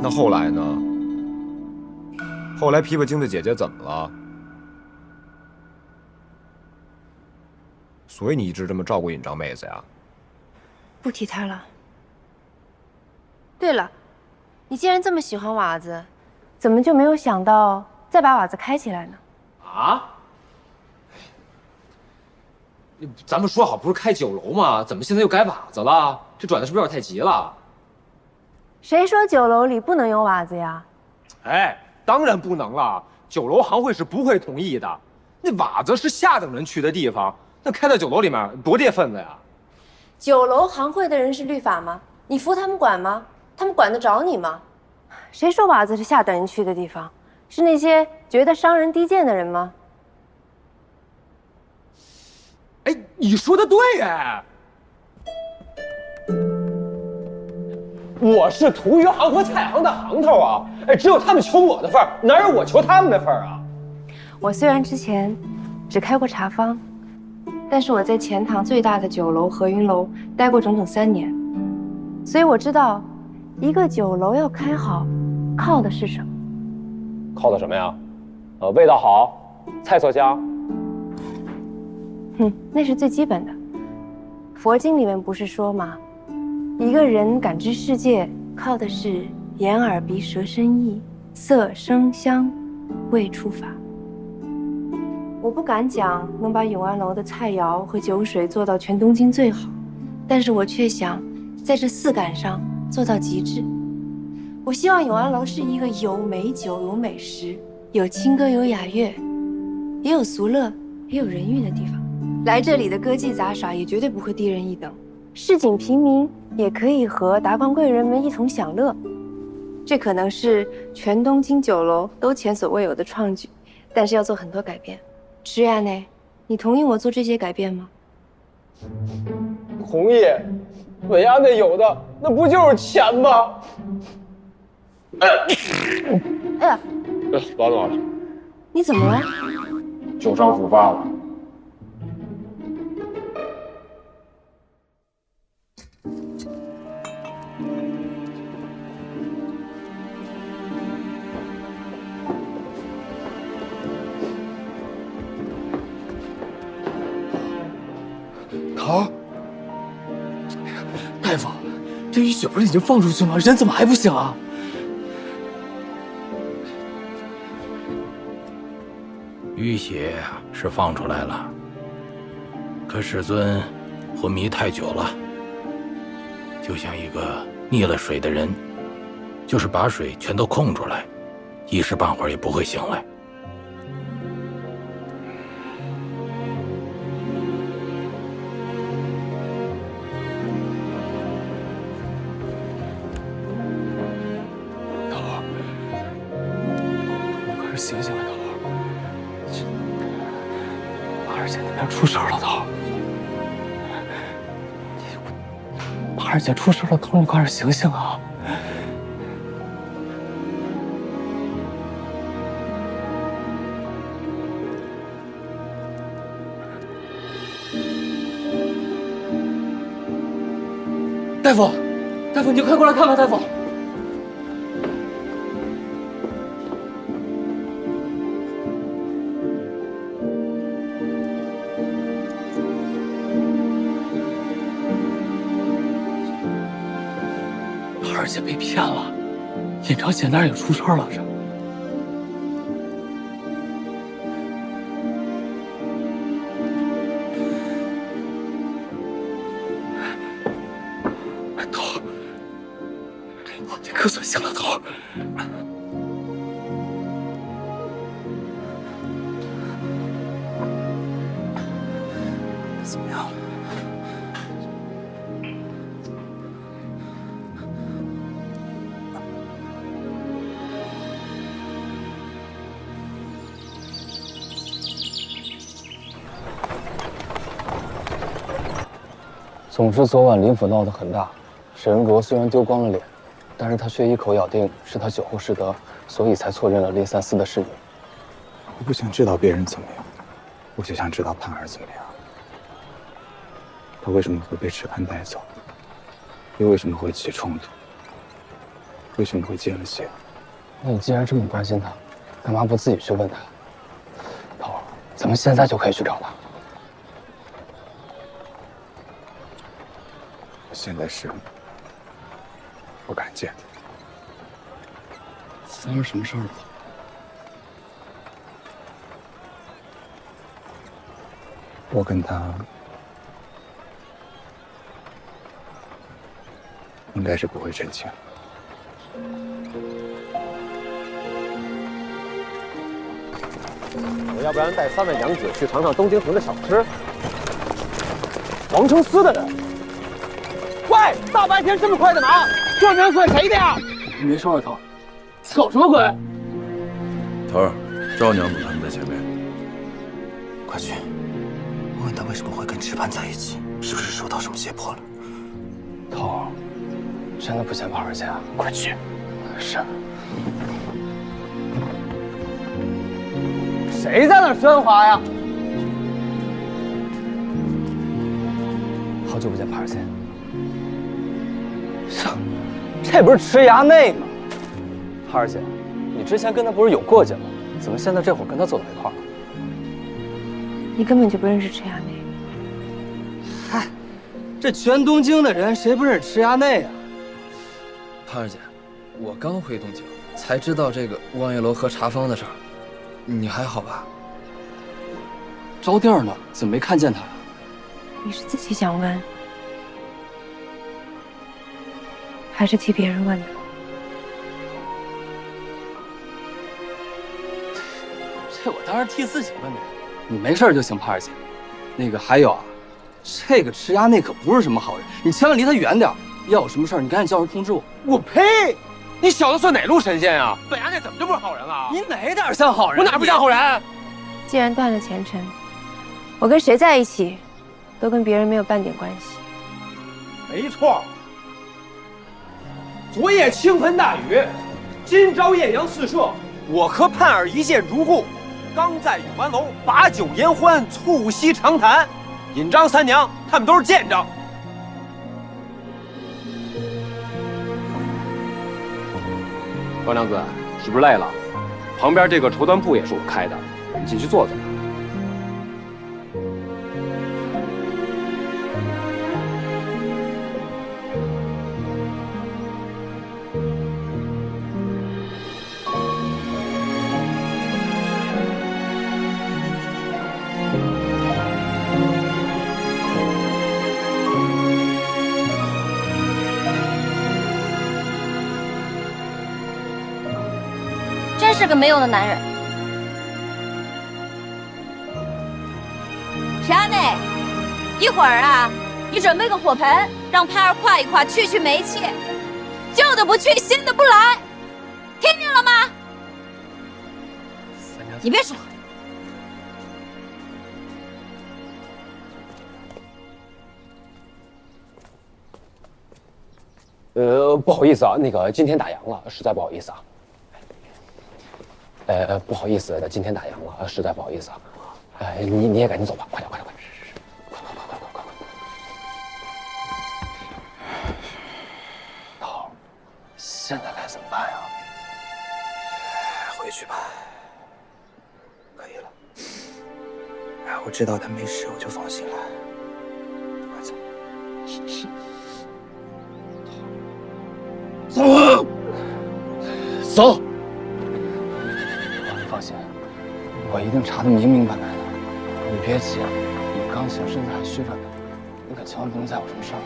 那后来呢？后来琵琶精的姐姐怎么了？所以你一直这么照顾尹章妹子呀？不提她了。对了，你既然这么喜欢瓦子，怎么就没有想到再把瓦子开起来呢？啊？咱们说好不是开酒楼吗？怎么现在又改瓦子了？这转的是不是有点太急了？谁说酒楼里不能有瓦子呀？哎，当然不能了，酒楼行会是不会同意的。那瓦子是下等人去的地方，那开在酒楼里面多跌份子呀！酒楼行会的人是律法吗？你服他们管吗？他们管得着你吗？谁说瓦子是下等人去的地方？是那些觉得商人低贱的人吗？哎，你说的对哎！我是涂鱼行和菜行的行头啊！哎，只有他们求我的份儿，哪有我求他们的份儿啊？我虽然之前只开过茶坊，但是我在钱塘最大的酒楼和云楼待过整整3年，所以我知道，一个酒楼要开好，靠的是什么？靠的什么呀？味道好，菜色香。那是最基本的。佛经里面不是说吗？一个人感知世界，靠的是眼耳鼻舌身意，色声香味触法。我不敢讲能把永安楼的菜肴和酒水做到全东京最好，但是我却想在这4感上做到极致。我希望永安楼是一个有美酒有美食，有清歌有雅乐，也有俗乐也有人欲的地方。来这里的歌妓杂耍也绝对不会低人一等，市井平民也可以和达官贵人们一同享乐。这可能是全东京酒楼都前所未有的创举，但是要做很多改变。池原呢，你同意我做这些改变吗？同意。伟安那有的那不就是钱吗？哎呀，完了，你怎么了？酒伤复发了。桃，大夫，这淤血不是已经放出去吗？人怎么还不醒啊？淤血是放出来了，可师尊昏迷太久了，就像一个溺了水的人，就是把水全都控出来，一时半会儿也不会醒来。醒醒了，桃儿！马二姐那边出事了，桃儿！马二姐出事了，桃儿，你快点醒醒啊！大夫，大夫，你快过来看看，大夫！二姐被骗了，尹长姐那儿也出事了，这。桃儿，你可算醒了，桃儿。怎么样了？总之，昨晚林府闹得很大。沈文卓虽然丢光了脸，但是他却一口咬定是他酒后失德，所以才错认了猎三司的侍女。我不想知道别人怎么样，我就想知道盼儿怎么样。他为什么会被池安带走？又为什么会起冲突？为什么会见了血？那你既然这么关心他，干嘛不自己去问他？桃儿，咱们现在就可以去找他。我现在是不敢见他。发生什么事儿了？我跟他应该是不会真情。我要不然带3位娘子去尝尝东京城的小吃。王承思的人。喂，大白天这么快的拿，这名算谁的呀？你没说啊，头，搞什么鬼？头儿，赵娘子他们在前面。快去，问问他为什么会跟池畔在一起，是不是受到什么胁迫了？头，真的不见胖儿姐？快去。是。谁在那儿喧哗呀？好久不见胖儿姐。这不是池衙内吗？胖儿姐，你之前跟他不是有过节吗？怎么现在这会儿跟他走到一块儿了？你根本就不认识池衙内。嗨，这全东京的人谁不认识池衙内啊？胖儿姐，我刚回东京，才知道这个望月楼和茶坊的事儿。你还好吧？招娣呢？怎么没看见他？你是自己想问，还是替别人问的？这我当然替自己问的。你没事就行，胖儿姐。那个还有啊，这个池衙内可不是什么好人，你千万离他远点。要有什么事儿，你赶紧叫人通知我。我呸！你小子算哪路神仙呀？本衙内怎么就不是好人啊？你哪点像好人？我哪不像好人？既然断了前程，我跟谁在一起，都跟别人没有半点关系。没错。昨夜倾盆大雨，今朝艳阳四射，我和盼儿一见如故。刚在永安楼把酒言欢，促膝长谈。尹张三娘他们都是见证。高娘子，是不是累了？旁边这个绸缎铺也是我开的，你进去坐坐。真是个没用的男人。池衙内，一会儿啊，你准备个火盆，让盼儿跨一跨，去去霉气。旧的不去，新的不来，听见了吗？你别说。不好意思啊，那个今天打烊了，实在不好意思啊。不好意思，今天打烊了，实在不好意思啊。你也赶紧走吧，快点，快！头，现在该怎么办呀？回去吧，可以了。哎，我知道他没事，我就放心了。快走。走。放心，我一定查得明明白白的。你别急，你刚醒，身子还虚着呢，你可千万不能再有什么事儿。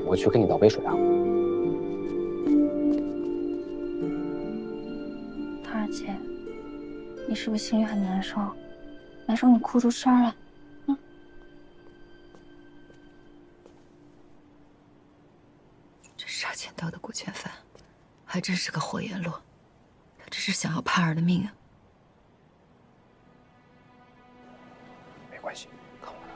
我去给你倒杯水啊。盼儿姐，你是不是心里很难受？难受你哭出声来。这杀千刀的顾千帆，还真是个火焰落。他这是想要盼儿的命啊！没关系，看我的。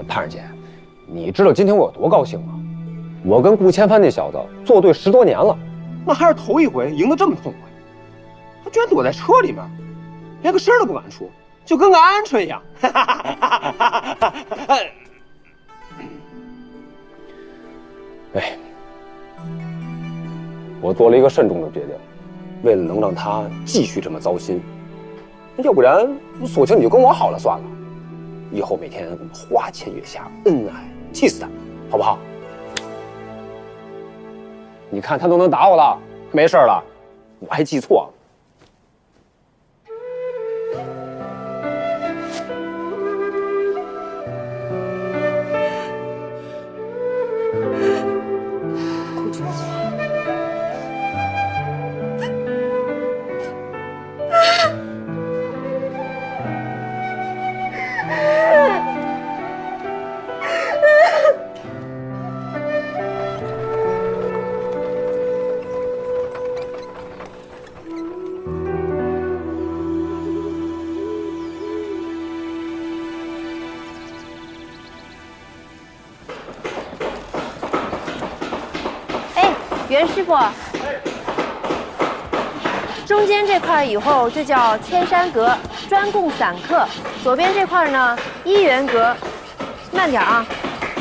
盼儿姐，你知道今天我有多高兴吗？我跟顾千帆那小子作对10多年了，那还是头一回赢得这么痛快。他居然躲在车里面，连个声都不敢出，就跟个鹌鹑一样。哎，我做了一个慎重的决定，为了能让他继续这么糟心，要不然索性你就跟我好了算了。以后每天我们花前月下，恩爱，气死他，好不好？你看他都能打我了，没事了，我还记错了。袁师傅，中间这块以后就叫千山阁，专供散客。左边这块呢，一元阁。慢点啊，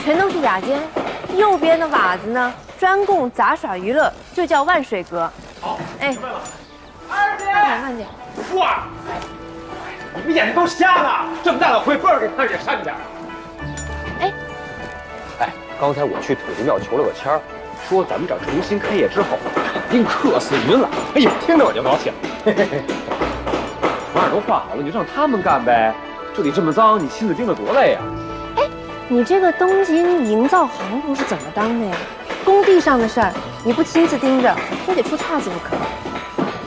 全都是雅间。右边的瓦子呢，专供杂耍娱乐，就叫万水阁。好，哎，明白了。慢点。哇，你们眼睛都瞎了！这么大的灰，不让给看见善点啊！哎，刚才我去土地庙求了个签儿。说咱们这儿重新开业之后，肯定客似云来。哎呀，听着我就高兴。嘿嘿嘿，玩意都画好了，你就让他们干呗。这里这么脏，你亲自盯着多累呀！哎，你这个东京营造行头是怎么当的呀？工地上的事儿你不亲自盯着，非得出岔子不可。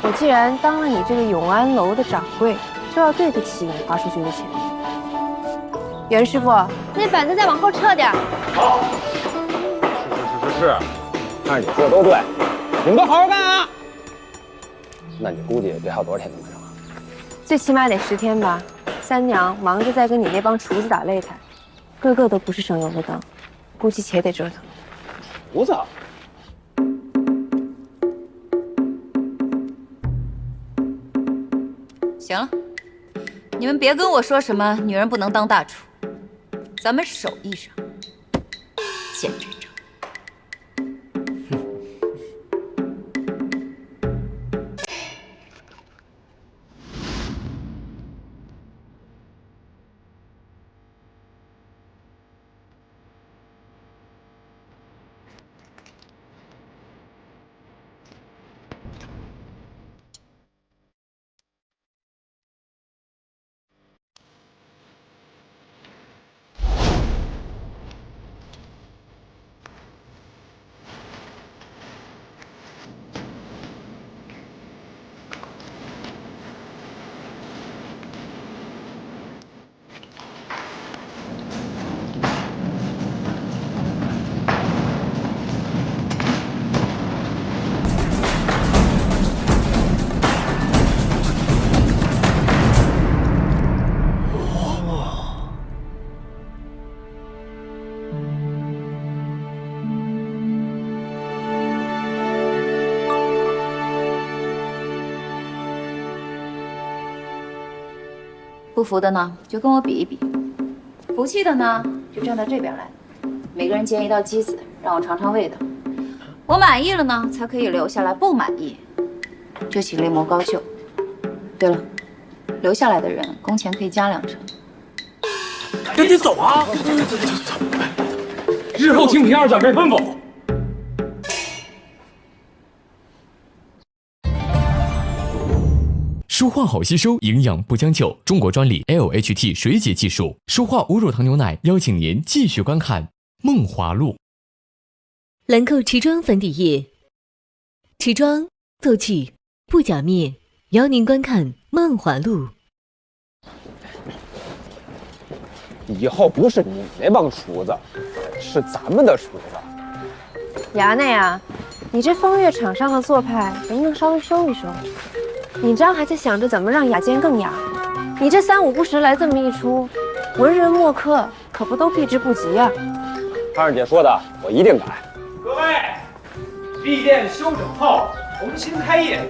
我既然当了你这个永安楼的掌柜，就要对得起你花出去的钱。袁师傅，那板子再往后撤点。好。是。但是你说的都对，你们都好好干啊！那你估计得还有多少天能上啊？最起码得10天吧。三娘忙着在跟你那帮厨子打擂台，个个都不是省油的灯，估计且得折腾。厨子？行了，你们别跟我说什么女人不能当大厨，咱们手艺上见真章。不服的呢，就跟我比一比；服气的呢，就站到这边来。每个人煎一道鸡子，让我尝尝味道。我满意了呢，才可以留下来；不满意，就请另谋高就。对了，留下来的人工钱可以加2成。赶紧走啊！日后清平2奖没吩咐。舒化好吸收，营养不将就，中国专利 LHT 水解技术，舒化无乳糖牛奶邀请您继续观看《梦华录》。兰蔻持妆粉底液，持妆奏气不假面，邀您观看《梦华录》。以后不是你那帮厨子，是咱们的厨子。衙内啊，你这风月场上的做派能不能稍微收一收？你这样还在想着怎么让雅间更雅？你这3、5不时来这么一出，文人墨客可不都避之不及啊！潘二姐说的，我一定改。各位，闭店休整后重新开业，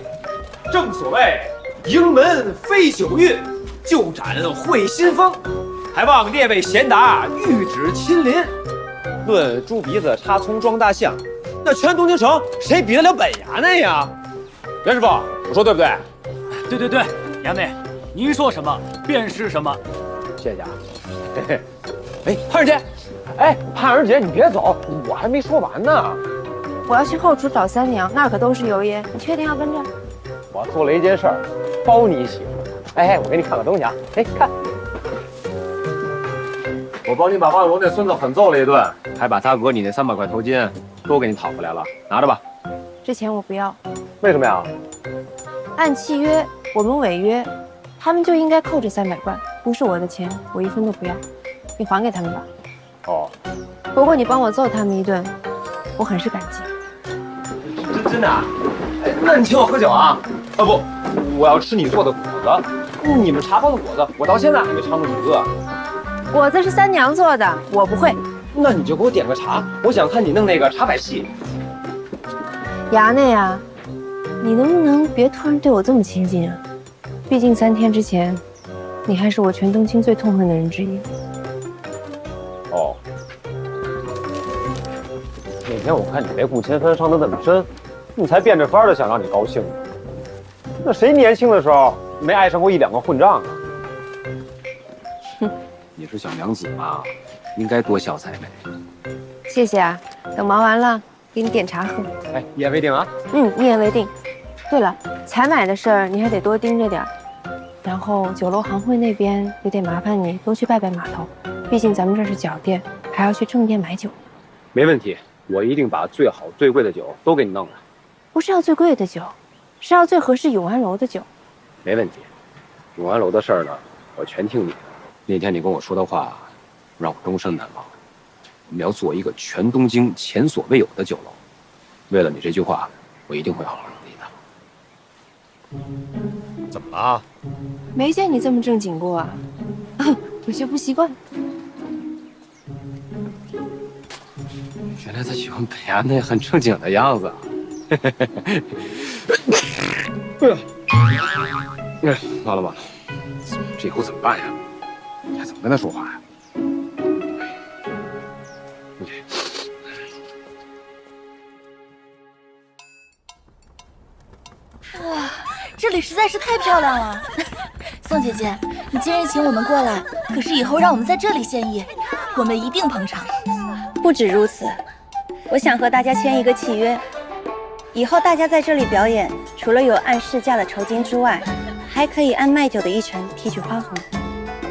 正所谓迎门飞九韵，就展会新风。还望列位贤达御旨亲临。论猪鼻子插葱装大象，那全东京城谁比得了本衙内呀？袁师傅，我说对不对？对对对，衙内，您说什么便是什么。谢谢啊。嘿嘿。哎，盼儿姐，哎，盼儿姐，你别走，我还没说完呢。我要去后厨找三娘，那可都是油烟。你确定要跟着？我做了一件事儿，包你喜欢。哎，我给你看个东西啊，哎，看。我帮你把王有龙那孙子狠揍了一顿，还把他讹你那300块头金都给你讨回来了，拿着吧。这钱我不要。为什么呀？按契约，我们违约，他们就应该扣这300块，不是我的钱，我1分都不要。你还给他们吧。哦。不过你帮我揍他们一顿，我很是感激。真的啊？哎，那你请我喝酒啊？啊不，我要吃你做的果子。你们茶坊的果子，我到现在还没尝过几个。果子是三娘做的，我不会。那你就给我点个茶，我想看你弄那个茶百戏。衙内啊，你能不能别突然对我这么亲近啊？毕竟3天之前，你还是我全东京最痛恨的人之一。哦。那天我看你那顾千帆伤得那么深，你才变着法的想让你高兴呢。那谁年轻的时候没爱上过1、2个混账啊？哼。你是小娘子嘛，应该多笑才美。谢谢啊，等忙完了给你点茶喝。哎，一言为定啊。一言为定。对了，采买的事儿你还得多盯着点儿，然后酒楼行会那边也得麻烦你多去拜拜码头，毕竟咱们这是脚店，还要去正店买酒。没问题，我一定把最好最贵的酒都给你弄来。不是要最贵的酒，是要最合适永安楼的酒。没问题，永安楼的事儿呢，我全听你的。那天你跟我说的话，让我终身难忘。我们要做一个全东京前所未有的酒楼。为了你这句话，我一定会好好努力的。怎么了？没见你这么正经过啊，有些不习惯。原来他喜欢本衙内很正经的样子啊！哎呀，完了完了，这以后怎么办呀？你还怎么跟他说话呀？哇，这里实在是太漂亮了！宋姐姐，你今日请我们过来，可是以后让我们在这里献艺，我们一定捧场。不止如此，我想和大家签一个契约，以后大家在这里表演，除了有按市价的酬金之外，还可以按卖酒的1成提取花红。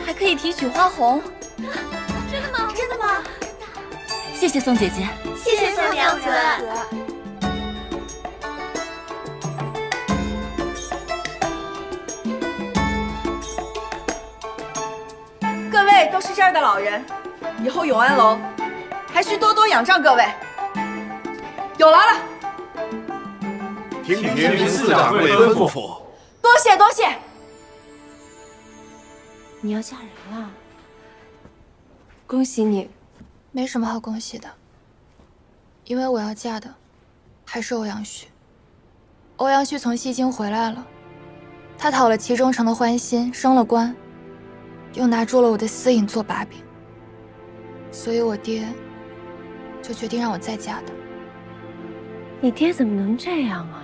还可以提取花红？真的吗？真的吗？谢谢宋姐姐，谢谢宋娘子。各位都是这儿的老人，以后永安楼还需多多仰仗各位。有劳了，听凭四掌柜吩咐。多谢多谢。你要嫁人了，恭喜你。没什么好恭喜的，因为我要嫁的还是欧阳旭。欧阳旭从西京回来了，他讨了齐中城的欢心，升了官，又拿住了我的私隐做把柄，所以我爹就决定让我再嫁的。你爹怎么能这样啊？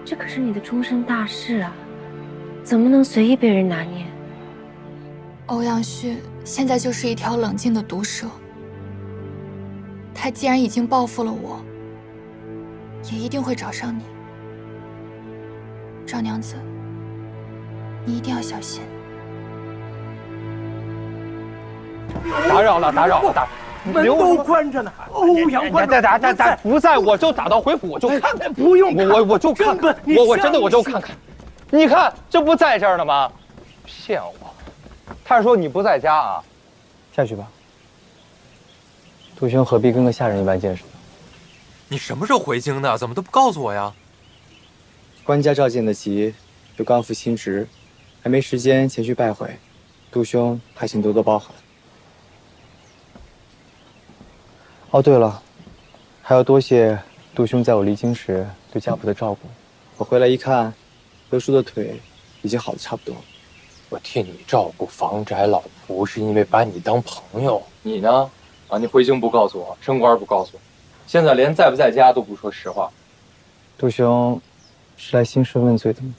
这可是你的终身大事啊，怎么能随意被人拿捏？欧阳旭现在就是一条冷静的毒蛇，他既然已经报复了我，也一定会找上你。赵娘子，你一定要小心。打扰了，打扰了，门都关着呢。欧阳关打不在，我就打道回府，我就看看。不用看，我就看看，我真的我就看看。你看，这不在这儿呢吗？骗我！他是说你不在家啊？下去吧。杜兄何必跟个下人一般见识呢？你什么时候回京的？怎么都不告诉我呀？官家召见得急，又刚复新职，还没时间前去拜会。杜兄还请多多包涵。哦，对了，还要多谢杜兄在我离京时对家仆的照顾。我回来一看，刘叔的腿已经好的差不多了。我替你照顾房宅老仆，是因为把你当朋友。你呢？啊，你回京不告诉我，升官不告诉我，现在连在不在家都不说实话。杜兄是来兴师问罪的吗？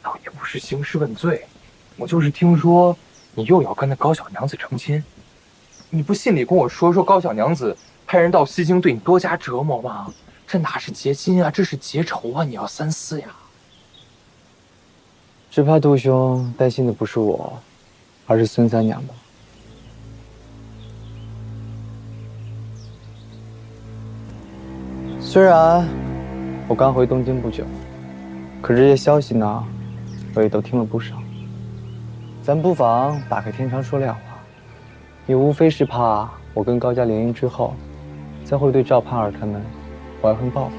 倒也不是兴师问罪，我就是听说你又要跟那高小娘子成亲，你不信你跟我说高小娘子派人到西京对你多加折磨吗？这哪是结亲啊，这是结仇啊！你要三思呀。只怕杜兄担心的不是我，而是孙三娘吧。虽然我刚回东京不久，可这些消息呢，我也都听了不少。咱不妨打开天窗说亮话，也无非是怕我跟高家联姻之后，再会对赵盼儿他们怀恨报复。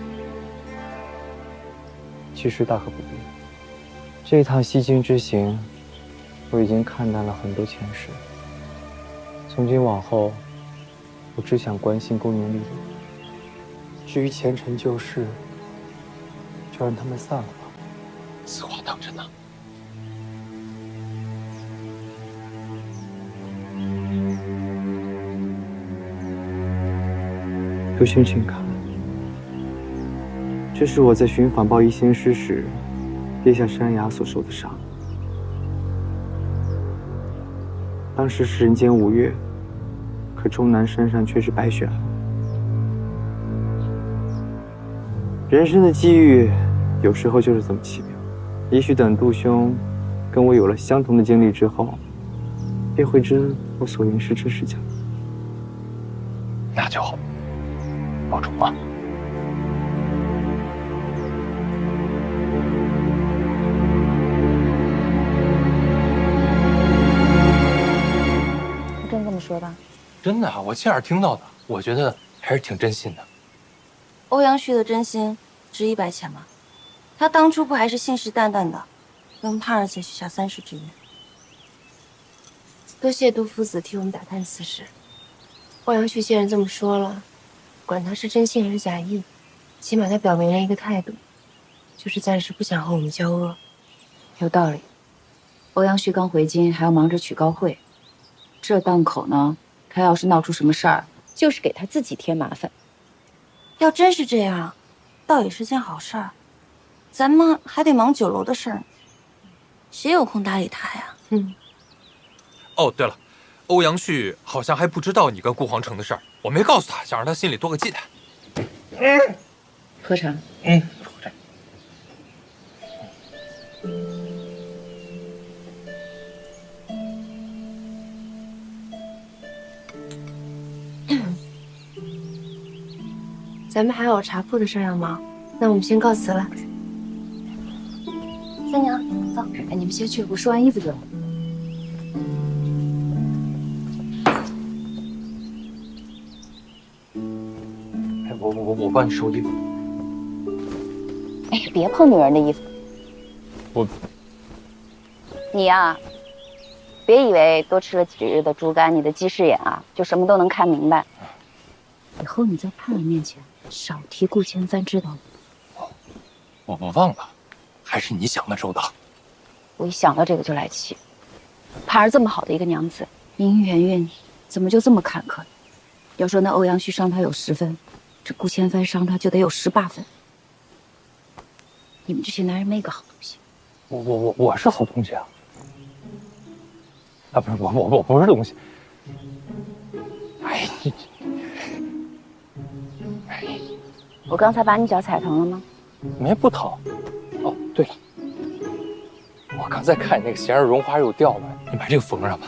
其实大可不必。这趟西京之行，我已经看淡了很多前世。从今往后，我只想关心功名利禄。至于前尘旧事，就让他们散了吧。此话当真呐？杜兄，请看，这是我在寻访报一仙师时跌下山崖所受的伤。当时是人间五月，可终南山上却是白雪皑。人生的际遇，有时候就是这么奇妙。也许等杜兄跟我有了相同的经历之后，便会知我所言是真是假。那就好，保重啊。我真这么说的？真的啊，我亲耳听到的，我觉得还是挺真心的。欧阳旭的真心值100钱吗？他当初不还是信誓旦旦的跟盼儿姐许下30之约？多谢杜夫子替我们打探此事。欧阳旭既然这么说了，管他是真心还是假意，起码他表明了一个态度，就是暂时不想和我们交恶。有道理。欧阳旭刚回京，还要忙着娶高慧，这档口呢，他要是闹出什么事儿，就是给他自己添麻烦。要真是这样，倒也是件好事儿。咱们还得忙酒楼的事儿呢，谁有空搭理他呀？哦，对了，欧阳旭好像还不知道你跟顾皇城的事儿，我没告诉他，想让他心里多个忌惮。喝茶。喝茶。咱们还有茶铺的事要忙，那我们先告辞了。三娘，走。哎，你们先去，我收完衣服就来。哎，我帮你收衣服。哎呀，别碰女人的衣服。你呀，别以为多吃了几日的猪肝，你的鸡翅眼啊，就什么都能看明白。以后你在盼儿面前少提顾千帆，知道吗？我忘了，还是你想的周到。我一想到这个就来气。盼儿这么好的一个娘子，姻缘运怎么就这么坎坷？要说那欧阳旭伤她有10分，这顾千帆伤她就得有18分。你们这些男人没一个好东西。我是好东西啊！啊，不是我不是东西。哎，我刚才把你脚踩疼了吗？不疼。哦，对了，我刚才看你那个弦儿绒花又掉了，你把这个缝上吧，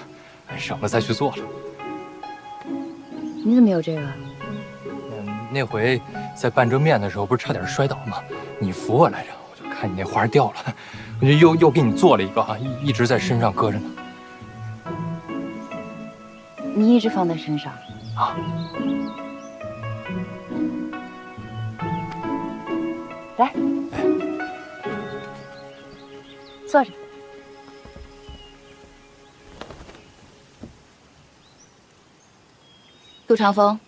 省得再去做了。你怎么有这个？那回在拌蒸面的时候，不是差点摔倒吗？你扶我来着，我就看你那花掉了，我就又给你做了一个，一直在身上搁着呢。你一直放在身上啊？来，坐着。杜长风，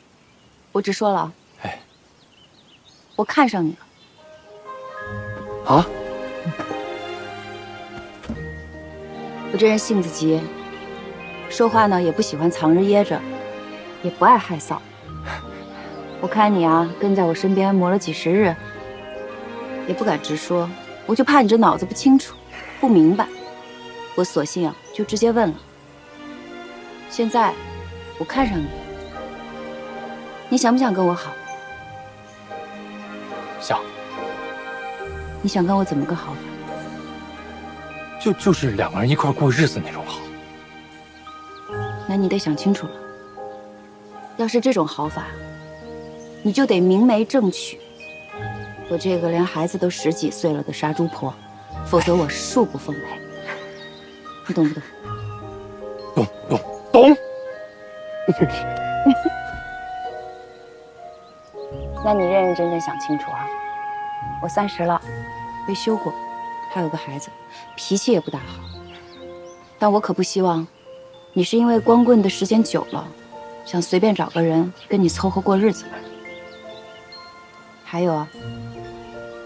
我直说了啊，我看上你了。啊？我这人性子急，说话呢也不喜欢藏着掖着，也不爱害臊。我看你啊，跟在我身边磨了几十日，也不敢直说，我就怕你这脑子不清楚，不明白。我索性啊，就直接问了。现在我看上你，你想不想跟我好？想。你想跟我怎么个好法？就是两个人一块过日子那种好。那你得想清楚了。要是这种好法，你就得明媒正娶我这个连孩子都10几岁了的杀猪婆，否则我恕不奉陪。你懂不懂？懂。那你认认真真想清楚啊！我30了，被休过，还有个孩子，脾气也不大好。但我可不希望你是因为光棍的时间久了，想随便找个人跟你凑合过日子。还有啊，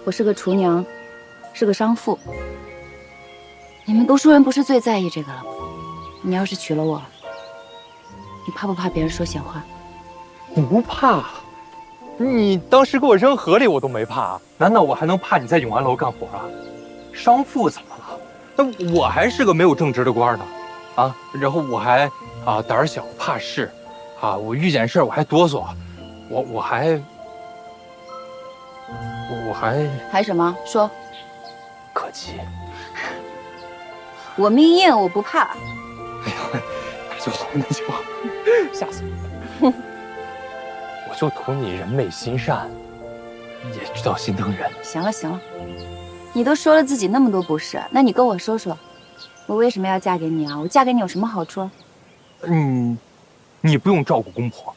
我是个厨娘，是个商妇。你们读书人不是最在意这个了吗？你要是娶了我，你怕不怕别人说闲话？不怕。你当时给我扔河里，我都没怕。难道我还能怕你在永安楼干活啊？商妇怎么了？那我还是个没有正职的官呢，啊！然后我还胆小怕事，我遇见事我还哆嗦，我还什么？说。可气。我命硬，我不怕。哎呀，那就好，那就好，吓死我！我就图你人美心善，也知道心疼人。行了行了，你都说了自己那么多不是，那你跟我说说，我为什么要嫁给你啊？我嫁给你有什么好处？你不用照顾公婆。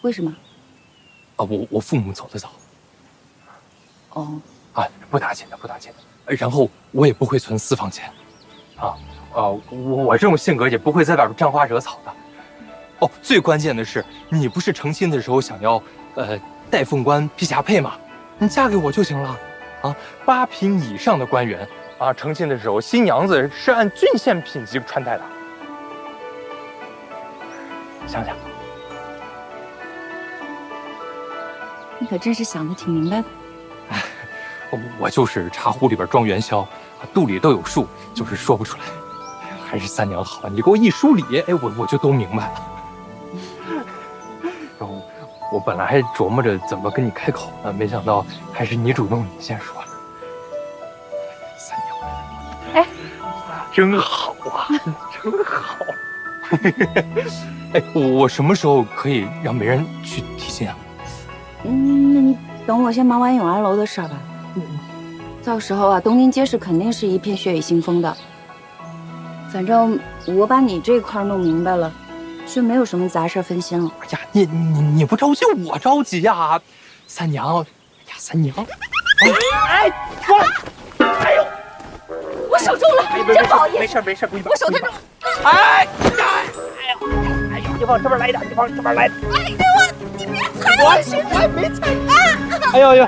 为什么？我父母走得早。哦。不打紧的，不打紧的。然后我也不会存私房钱，我这种性格也不会在外边沾花惹草的。哦，最关键的是，你不是成亲的时候想要带凤冠披霞帔吗？你嫁给我就行了。8品以上的官员成亲的时候新娘子是按郡县品级穿戴的。想想，你可真是想得挺明白的。我就是茶壶里边装元宵，肚里都有数，就是说不出来。还是三娘好，你给我一梳理，我就都明白了。然后我本来还琢磨着怎么跟你开口呢，没想到还是你主动，你先说。三娘，真好啊，真好。我什么时候可以让媒人去提亲啊？那你等我先忙完永安楼的事儿吧。到时候东京街市肯定是一片血雨腥风的。反正我把你这块弄明白了，就没有什么杂事分心了。哎呀，你不着急，我着急呀，三娘。哎呀，三娘。哎呦，我手重了，真不好意思。没事没事，我手太重。哎呦，你往这边来点，你往这边来。你别踩我裙子！我没踩。哎呦呦！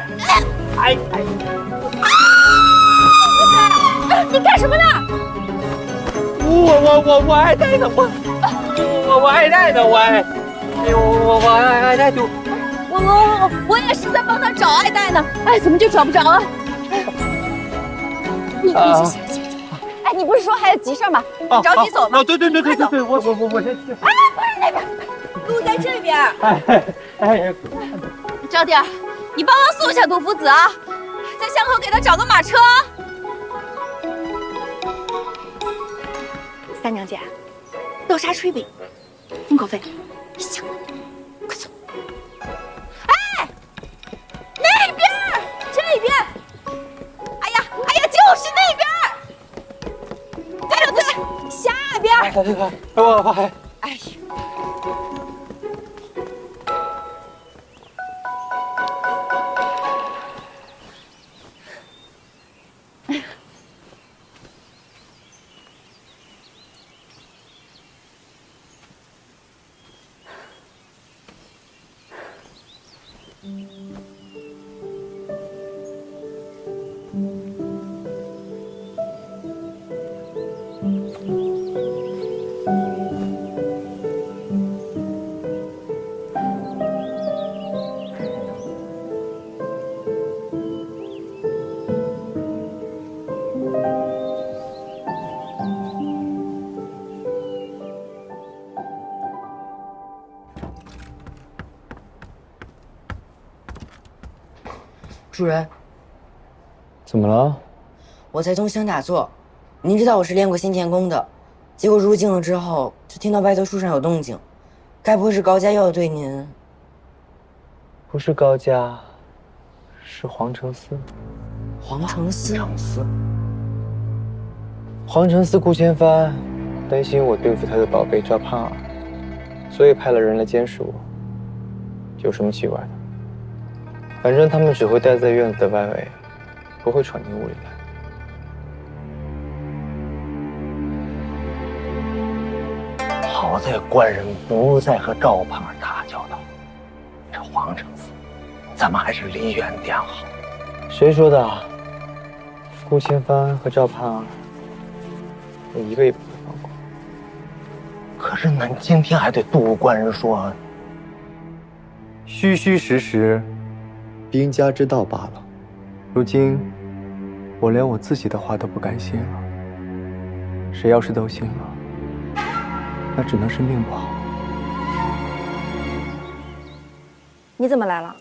你干什么呢？我爱戴呢，我爱戴呢，我爱戴就。我也是在帮他找爱戴呢，怎么就找不着啊？你先。你不是说还有急事吗？你着急走吗？对，我先去。不是那边，路在这边。招弟儿，你帮忙送一下杜夫子啊，在巷口给他找个马车。三娘姐，豆沙炊饼，封口费。行，快走。那边，这边。哎呀，就是那边。对了，下边。我。哎呀。主人，怎么了？我在东乡打坐。您知道我是练过新田功的，结果入境了之后，就听到外头树上有动静，该不会是高家又要对您？不是高家，是皇城司。皇城司。皇城司顾千帆担心我对付他的宝贝赵盼儿，所以派了人来监视我。有什么奇怪的？反正他们只会待在院子的外围，不会闯进屋里来。好在官人不再和赵盼儿打交道，这皇城司，咱们还是离远点好。谁说的？顾千帆和赵盼儿，我一个也不会放过。可是恁今天还对杜武官人说，虚虚实实。兵家之道罢了。如今，我连我自己的话都不敢信了。谁要是都信了，那只能是命不好。你怎么来了？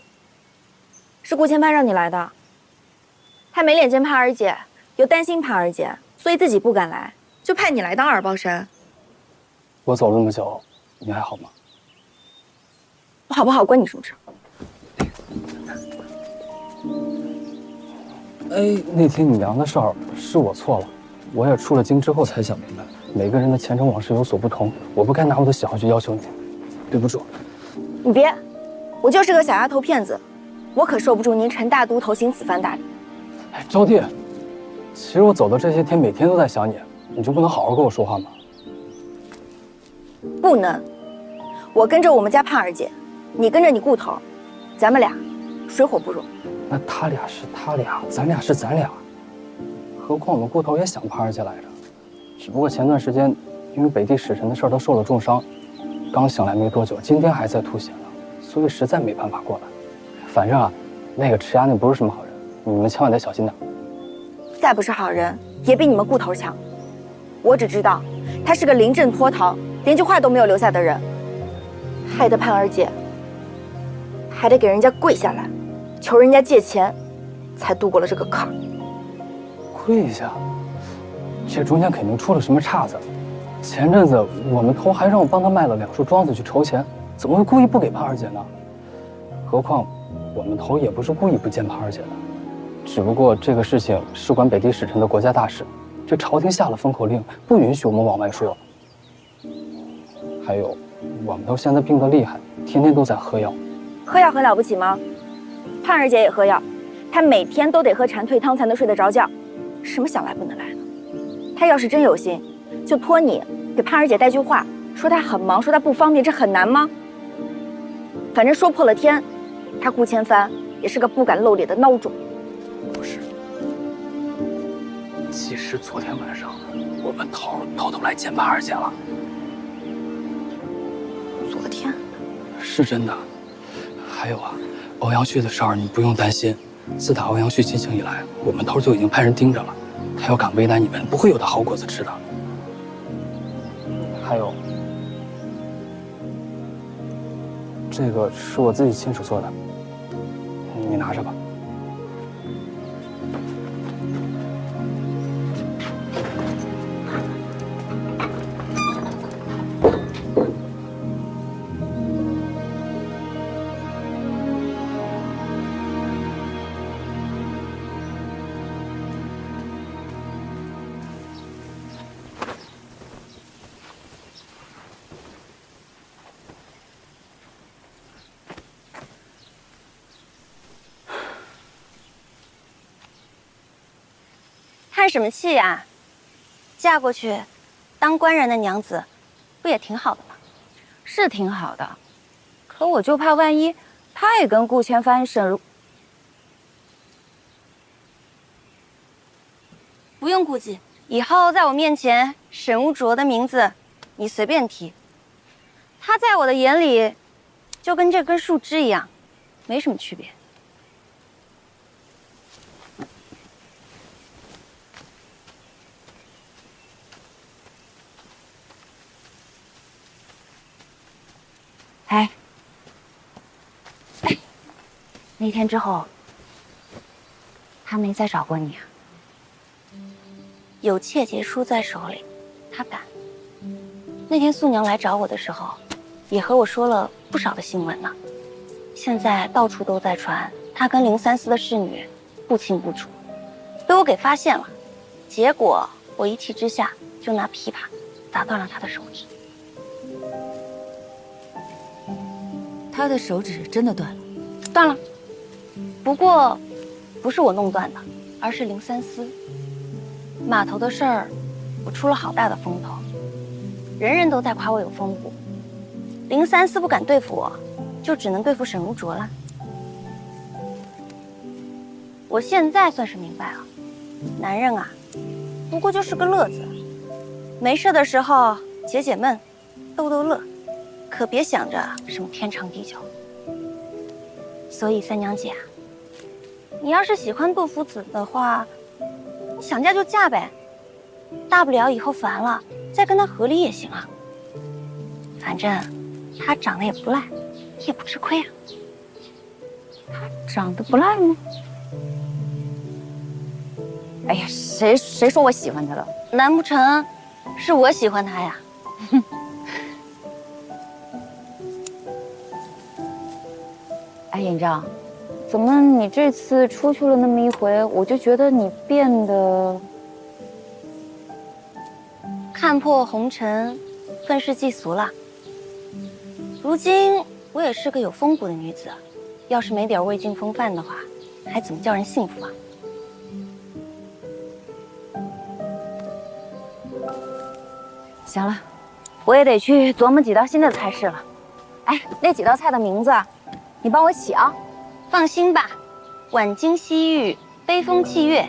是顾千帆让你来的。他没脸见盼儿姐，又担心盼儿姐，所以自己不敢来，就派你来当二包山。我走了这么久，你还好吗？我好不好关你什么事？那天你娘的事儿是我错了，我也出了京之后才想明白，每个人的前尘往事有所不同，我不该拿我的喜好去要求你，对不住。你别，我就是个小丫头片子，我可受不住您陈大都头行此番大礼。招娣，其实我走的这些天，每天都在想你，你就不能好好跟我说话吗？不能，我跟着我们家盼儿姐，你跟着你顾头，咱们俩水火不容。那他俩是他俩，咱俩是咱俩。何况我们顾头也想盼儿姐来着，只不过前段时间因为北地使臣的事儿，他受了重伤，刚醒来没多久，今天还在吐血呢，所以实在没办法过来。反正啊，那个池丫那不是什么好人，你们千万得小心点。再不是好人，也比你们顾头强。我只知道，他是个临阵脱逃，连句话都没有留下的人，害得盼儿姐还得给人家跪下来，求人家借钱，才度过了这个坎儿。跪下，这中间肯定出了什么岔子。前阵子我们头还让我帮他卖了2束庄子去筹钱，怎么会故意不给盼儿姐呢？何况我们头也不是故意不见盼儿姐的，只不过这个事情事关北地使臣的国家大事，这朝廷下了封口令，不允许我们往外说。还有，我们头现在病得厉害，天天都在喝药。喝药很了不起吗？盼儿姐也喝药，她每天都得喝蝉蜕汤才能睡得着觉。什么想来不能来呢？她要是真有心，就托你给盼儿姐带句话，说她很忙，说她不方便，这很难吗？反正说破了天，她顾千帆也是个不敢露脸的孬种。不是，其实昨天晚上我们头偷偷来见盼儿姐了。昨天？是真的。还有啊，欧阳旭的事儿你不用担心。自打欧阳旭进京以来，我们头就已经派人盯着了。他要敢为难你们，不会有他好果子吃的。还有，这个是我自己亲手做的，你拿着吧。叹什么气呀？嫁过去当官人的娘子，不也挺好的吗？是挺好的，可我就怕万一他也跟顾千帆不用顾忌，以后在我面前，沈无灼的名字你随便提。他在我的眼里，就跟这根树枝一样，没什么区别。哎，那天之后，他没再找过你啊？有窃节书在手里，他敢。那天素娘来找我的时候，也和我说了不少的新闻呢。现在到处都在传他跟林三思的侍女不清不楚，被我给发现了。结果我一气之下就拿琵琶砸断了他的手指。他的手指真的断了？断了。不过，不是我弄断的，而是林三思。码头的事儿，我出了好大的风头，人人都在夸我有风骨。林三思不敢对付我，就只能对付沈如灼了。我现在算是明白了，男人啊，不过就是个乐子，没事的时候解解闷，逗逗乐，可别想着什么天长地久。所以三娘姐啊，你要是喜欢杜夫子的话，你想嫁就嫁呗，大不了以后烦了再跟他和离也行啊。反正他长得也不赖，也不吃亏啊。长得不赖吗？哎呀，谁说我喜欢他了？难不成是我喜欢他呀？哎，尹丈，怎么你这次出去了那么一回，我就觉得你变得看破红尘，愤世嫉俗了。如今我也是个有风骨的女子，要是没点魏晋风范的话，还怎么叫人幸福啊？行了，我也得去琢磨几道新的菜式了。哎，那几道菜的名字，你帮我起啊。放心吧，晚金西域、悲风气月，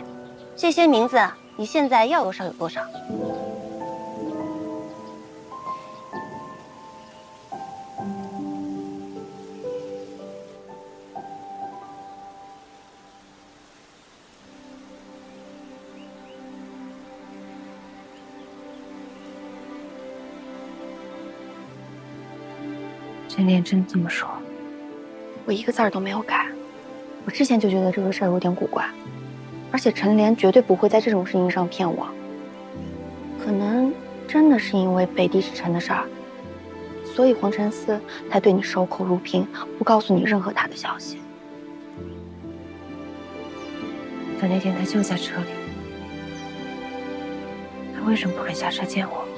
这些名字你现在要多少有多少。陈莲真这么说，我一个字儿都没有改。我之前就觉得这个事儿有点古怪，而且陈莲绝对不会在这种事情上骗我。可能真的是因为北地之城的事儿，所以黄承思才对你守口如瓶，不告诉你任何他的消息。可那天他就在车里，他为什么不肯下车见我？